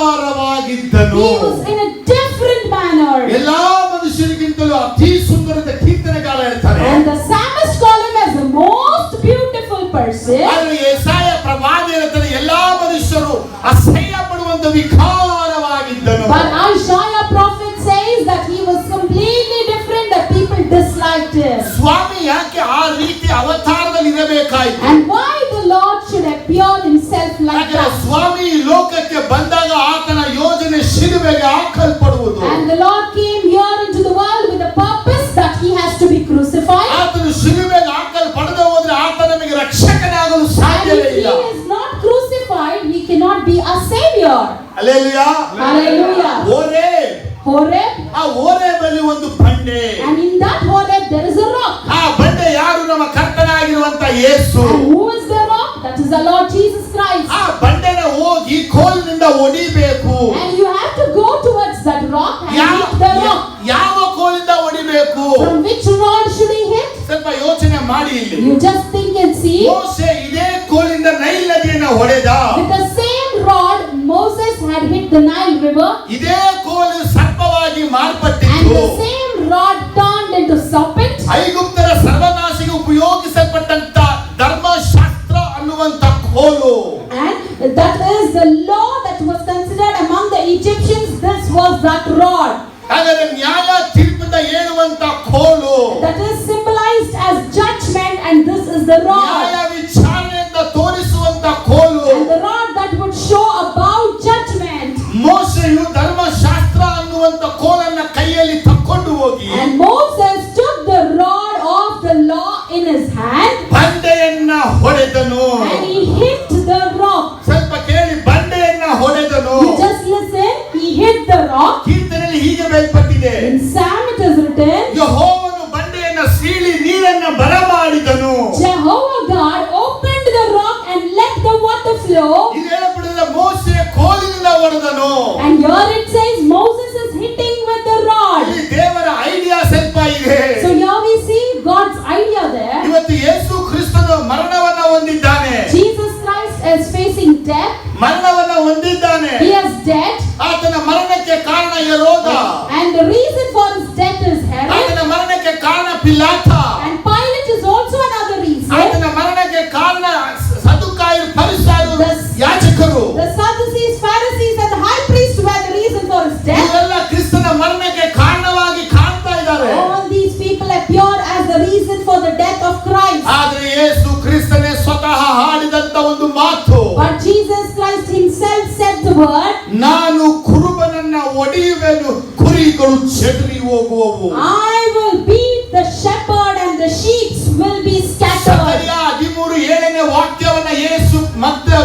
Speaker 1: ವಿಕಾರವಾಗಿದ್ದನು.
Speaker 2: He was in a different manner.
Speaker 1: ಎಲ್ಲಾ ಮನುಷ್ಯರಿಗಿಂತಲೂ ಅತಿ ಸುಂದರದ ಕೀರ್ತನೆಗಾರ ಹೇಳ್ತಾರೆ.
Speaker 2: And the psalmist called him as the most beautiful person.
Speaker 1: ಆದರೆ ಯೆಶಾಯ ಪ್ರವಾದಿ ಹೇಳ್ತಾನೆ ಎಲ್ಲಾ ಮನುಷ್ಯರು ಅಸಹ್ಯ ಪಡುವಂತ ವಿಕಾರವಾಗಿದ್ದನು.
Speaker 2: But Isaiah prophet says that he was completely different, that people disliked him.
Speaker 1: ಸ್ವಾಮಿ ಯಾಕೆ ಆ ರೀತಿ ಅವತಾರದಲ್ಲಿ ಇರಬೇಕಾಯಿತು?
Speaker 2: And why the Lord should appear himself like
Speaker 1: ಯಾಕಂದ್ರೆ
Speaker 2: that?
Speaker 1: ಸ್ವಾಮಿ ಈ ಲೋಕಕ್ಕೆ ಬಂದಾಗ ಆತನ ಯೋಜನೆ ಶಿಲುಬೆಗೆ ಹಾಕಲ್ಪಡುವುದು.
Speaker 2: And the Lord came here into the world with a purpose that he has to be crucified.
Speaker 1: ಆತನು ಶಿಲುಬೆಗೆ ಹಾಕಲ್ಪಡದೆ ಹೋದ್ರೆ ಆತ ನಮಗೆ ರಕ್ಷಕನಾಗಲು
Speaker 2: And
Speaker 1: ಸಾಧ್ಯವೇ
Speaker 2: if he
Speaker 1: ಇಲ್ಲ.
Speaker 2: is not crucified, he cannot be a savior.
Speaker 1: Hallelujah.
Speaker 2: Hallelujah. Horeb.
Speaker 1: ಆ ಹೋರೇಬಲ್ಲಿ ಒಂದು ಬಂಡೆ,
Speaker 2: And in that Horeb there is a rock.
Speaker 1: ಆ ಬಂಡೆ ಯಾರು? ನಮ್ಮ ಕರ್ತನಾಗಿರುವಂತ ಯೇಸು.
Speaker 2: And who is the rock? That is the Lord Jesus Christ.
Speaker 1: ಆ ಬಂಡೆನ ಹೋಗಿ ಕೋಲ್ ಇಲ್ಲಿ.
Speaker 2: You just think and see.
Speaker 1: ಮೋಶೆ ಇದೇ ಕೋಲಿಂದ ನೈಲ್ ನದಿಯನ್ನು ಹೊಡೆದ.
Speaker 2: With the same rod Moses had hit the Nile river.
Speaker 1: ಇದೇ ಕೋಲು ಸರ್ಪವಾಗಿ
Speaker 2: And
Speaker 1: ಮಾರ್ಪಟ್ಟಿತು.
Speaker 2: the same rod turned into serpent.
Speaker 1: ಐಗುಪ್ತರ ಸರ್ವನಾಶಿಗೆ ಉಪಯೋಗಿಸಲ್ಪಟ್ಟಂತ ಧರ್ಮಶಾಸ್ತ್ರ ಅನ್ನುವಂತ ಕೋಲು.
Speaker 2: And that is the law that was considered among the Egyptians. This was that rod.
Speaker 1: ಹಾಗಾದ್ರೆ ನ್ಯಾಯ ತೀರ್ಪಿಂದ ಹೇಳುವಂತ ಕೋಲು.
Speaker 2: That is symbolized as judgment, and this is the
Speaker 1: ನ್ಯಾಯ
Speaker 2: rod.
Speaker 1: ವಿಚಾರಣೆಯಿಂದ ತೋರಿಸುವಂತ ಕೋಲು.
Speaker 2: And the rod that would show about judgment.
Speaker 1: ಮೋಶೆಯು ಧರ್ಮಶಾಸ್ತ್ರ ಅನ್ನುವಂತ ಕೋಲನ್ನ ಕೈಯಲ್ಲಿ ತಕೊಂಡು ಹೋಗಿ
Speaker 2: And Moses took the rod of the law in his hand.
Speaker 1: ಬಂಡೆಯನ್ನ ಹೊಡೆದನು.
Speaker 2: And he hit the rock.
Speaker 1: ಸ್ವಲ್ಪ ಕೇಳಿ, ಬಂಡೆಯನ್ನ ಹೊಡೆದನು.
Speaker 2: You just listen. He hit the rock.
Speaker 1: ಕೀರ್ತನೆಯಲ್ಲಿ ಹೀಗೆ ಬರೆಯಲ್ಪಟ್ಟಿದೆ,
Speaker 2: In Psalm it is written,
Speaker 1: ಯೆಹೋವನು ಬಂಡೆಯನ್ನ ಸೀಳಿ ನೀರನ್ನ ಬರಮಾಡಿದನು.
Speaker 2: Jehovah God opened the rock and let the water flow.
Speaker 1: ಇದು ಹೇಳಲ್ಪಟ್ಟಿದೆ, ಮೋಶೆ ಕೋಲಿನಿಂದ ಹೊಡೆದನು.
Speaker 2: And here it says Moses is hitting with the rod.
Speaker 1: ಇಲ್ಲಿ ದೇವರ ಐಡಿಯಾ ಸ್ವಲ್ಪ ಇದೆ.
Speaker 2: So here we see God's idea there.
Speaker 1: ಇವತ್ತು ಯೇಸು ಕ್ರಿಸ್ತನು ಮರಣವನ್ನ ಹೊಂದಿದ್ದಾನೆ.
Speaker 2: Jesus Christ is facing death.
Speaker 1: ಮರಣವನ್ನ ಹೊಂದಿದ್ದಾನೆ.
Speaker 2: He is dead.
Speaker 1: ಆತನ ಮರಣಕ್ಕೆ ಕಾರಣ ಹೆರೋದ.
Speaker 2: And the reason for his death is Herod.
Speaker 1: ಆತನ ಮರಣಕ್ಕೆ ಕಾರಣ ಪಿಲಾತ.
Speaker 2: And Pilate is also another reason.
Speaker 1: ಆತನ ಮರಣಕ್ಕೆ ಕಾರಣ ಸದುಕಾಯರು, ಫರಿಸಾಯರು, ಯಾಜಕರು.
Speaker 2: The Sadducees, Pharisees and the high priest were the reason for his death.
Speaker 1: ಇವರೆಲ್ಲ ಕ್ರಿಸ್ತನ ಮರಣಕ್ಕೆ ಕಾರಣವಾಗಿ ಕಾಣ್ತಾ ಇದ್ದಾರೆ.
Speaker 2: All these people appeared as the reason for the death of Christ.
Speaker 1: ಆದ್ರೆ ಯೇಸು ಕ್ರಿಸ್ತನೇ ಸ್ವತಃ ಹಾಡಿದಂತ ಒಂದು ಮಾತು,
Speaker 2: But Jesus Christ himself said the word,
Speaker 1: ನಾನು ಕುರುಬನನ್ನ ಒಡೆಯುವೆನು, ಕುರಿಗಳು ಚೆದರಿ ಹೋಗುವವು.
Speaker 2: I will beat the shepherd and the sheep will be scattered.
Speaker 1: ಸಕರ್ಯ 13:7 ವಾಕ್ಯವನ್ನ ಯೇಸು ಮತ್ತೆ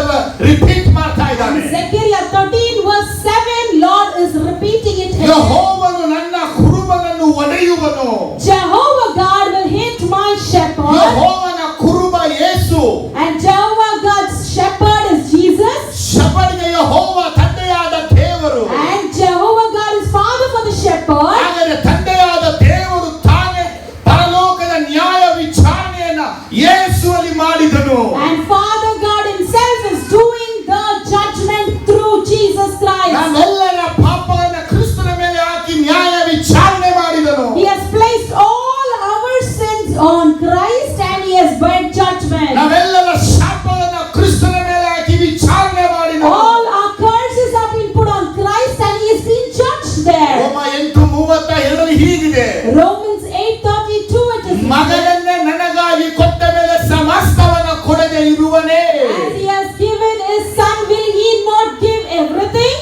Speaker 1: ರಿಪೀಟ್ ಮಾಡ್ತಾ ಇದ್ದಾನೆ.
Speaker 2: Zechariah 13 verse 7, Lord is repeating it again.
Speaker 1: ಯೆಹೋವನು ನನ್ನ ಕುರುಬನನ್ನು ಒಡೆಯುವನು.
Speaker 2: Jehovah God will hit my shepherd.
Speaker 1: ಯೆಹೋವನ ಕುರುಬ ಯೇಸು.
Speaker 2: And Jehovah God's shepherd is Jesus.
Speaker 1: ಶೆಪರ್ಡ್ಗೆ ಯೆಹೋವ ತಂದೆಯಾದ ದೇವರು.
Speaker 2: And Jehovah God is father for the shepherd.
Speaker 1: ಹಾಗಾದರೆ ತಂದೆಯಾದ ದೇವರು ತಾನೇ ಪರಲೋಕದ ನ್ಯಾಯ ವಿಚಾರಣೆಯನ್ನ ಯೇಸುವಲ್ಲಿ ಮಾಡಿದನು.
Speaker 2: And Father God himself is doing the judgment through Jesus Christ.
Speaker 1: ನಮ್ಮೆಲ್ಲರ ಪಾಪವನ್ನ ಕ್ರಿಸ್ತನ ಮೇಲೆ ಹಾಕಿ ನ್ಯಾಯ ವಿಚಾರಣೆ ಮಾಡಿದನು.
Speaker 2: He has placed all our sins on Christ and he has brought judgment.
Speaker 1: ನಾವೆಲ್ಲರ ಶಾಪವನ್ನ ಕ್ರಿಸ್ತನ ಮೇಲೆ ಹಾಕಿ ವಿಚಾರಣೆ ಮಾಡಿದನು.
Speaker 2: All our curses have been put on Christ and he has been judged there.
Speaker 1: ರೋಮ 8:32 ಹೀಗಿದೆ,
Speaker 2: Romans 8:32 it is written,
Speaker 1: ಮಗನನ್ನೇ ನನಗಾಗಿ ಕೊಟ್ಟ ಮೇಲೆ ಸಮಸ್ತವನ್ನ ಕೊಡದೆ ಇರುವನೇ.
Speaker 2: as he has given his son, will he not give everything?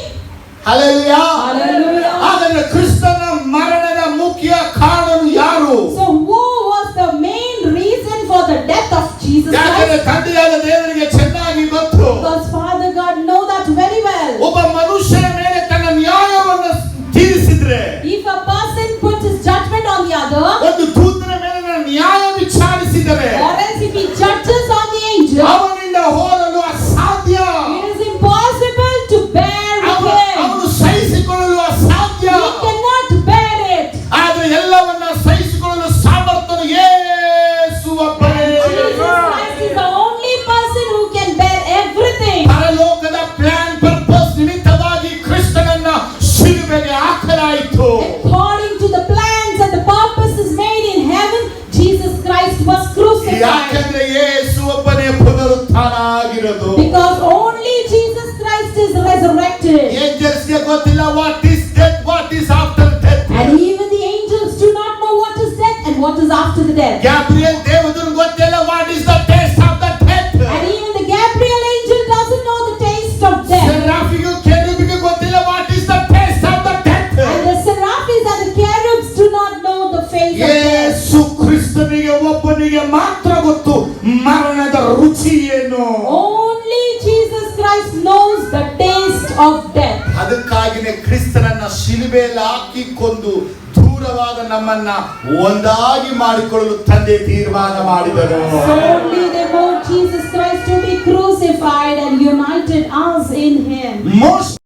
Speaker 1: Hallelujah.
Speaker 2: Hallelujah.
Speaker 1: ಹಾಗಾದ್ರೆ ಕ್ರಿಸ್ತನ ಮರಣದ ಮುಖ್ಯ ಕಾರಣನು ಯಾರು?
Speaker 2: So who was the main reason for the death of Jesus
Speaker 1: ಯಾಕಂದ್ರೆ
Speaker 2: Christ?
Speaker 1: ತಂದೆಯಾದ ದೇವರಿಗೆ ಚೆನ್ನಾಗಿ ಗೊತ್ತು,
Speaker 2: Because Father God know that very well.
Speaker 1: ಒಬ್ಬ ಮನುಷ್ಯನ ಮೇಲೆ ತನ್ನ ನ್ಯಾಯವನ್ನು ತೀರಿಸಿದ್ರೆ,
Speaker 2: If a person puts his judgment on the other,
Speaker 1: ಒಂದು ದೂತನ ಮೇಲೆ ನ್ಯಾಯ ವಿಚಾರಿಸಿದರೆ
Speaker 2: or else if he judges on the angel,
Speaker 1: ಅವನಿಂದ ಹೋರಲು ಅಸಾಧ್ಯ.
Speaker 2: it is impossible to bear with him.
Speaker 1: ಅವನು ಸಹಿಸಿಕೊಳ್ಳಲು ಅಸಾಧ್ಯ.
Speaker 2: He cannot bear it.
Speaker 1: ಆದ್ರೆ ಎಲ್ಲವನ್ನ ಸಹಿಸಿಕೊಳ್ಳಲು ಸಾಮರ್ಥ್ಯನು ಯೇಸು ಒಬ್ಬನೇ.
Speaker 2: Jesus Christ is the only person who can bear everything.
Speaker 1: ಪರಲೋಕದ ಪ್ಲಾನ್ ಪರ್ಪಸ್ ನಿಮಿತ್ತವಾಗಿ ಕ್ರಿಸ್ತನನ್ನ ಶಿಲುಬೆಗೆ ಹಾಕಲಾಯಿತು.
Speaker 2: According to the plans and the purposes made in heaven, Jesus Christ was crucified.
Speaker 1: ಯಾಕಂದ್ರೆ ಯೇಸು ಒಬ್ಬನೇ ಪುನರುತ್ಥಾನ ಆಗಿರೋದು.
Speaker 2: Because only Jesus Christ is resurrected.
Speaker 1: ಏಂಜಲ್ಸ್ಗೆ ಗೊತ್ತಿಲ್ಲ what is death, what is after death.
Speaker 2: And even the angels do not know what is death and what is after the death.
Speaker 1: Gabriel ದೇವದೂತನಿಗೆ ಗೊತ್ತಿಲ್ಲ what is the taste of the death.
Speaker 2: And even the Gabriel angel doesn't know the taste of death.
Speaker 1: ಸೆರಾಫಿಗೂ ಕೆರೂಬಿಗೂ ಗೊತ್ತಿಲ್ಲ what is the taste of the death.
Speaker 2: And the seraphims and the cherubs do not know the face of death.
Speaker 1: ಯೇಸು ಕ್ರಿಸ್ತನಿಗೆ ಒಬ್ಬನಿಗೆ ಮಾತ್ರ ಗೊತ್ತು ಮರಣದ ರುಚಿ ಏನು.
Speaker 2: Only Jesus Christ knows the taste of death.
Speaker 1: ಅದಕ್ಕಾಗಿನೇ ಕ್ರಿಸ್ತನನ್ನ ಶಿಲುಬೆಯಲ್ಲಿ ಹಾಕಿಕೊಂಡು ದೂರವಾದ ನಮ್ಮನ್ನ ಒಂದಾಗಿ ಮಾಡಿಕೊಳ್ಳಲು ತಂದೆ ತೀರ್ಮಾನ ಮಾಡಿದರು.
Speaker 2: So only they want Jesus Christ to be crucified and united us in him.
Speaker 1: ಮೋಶ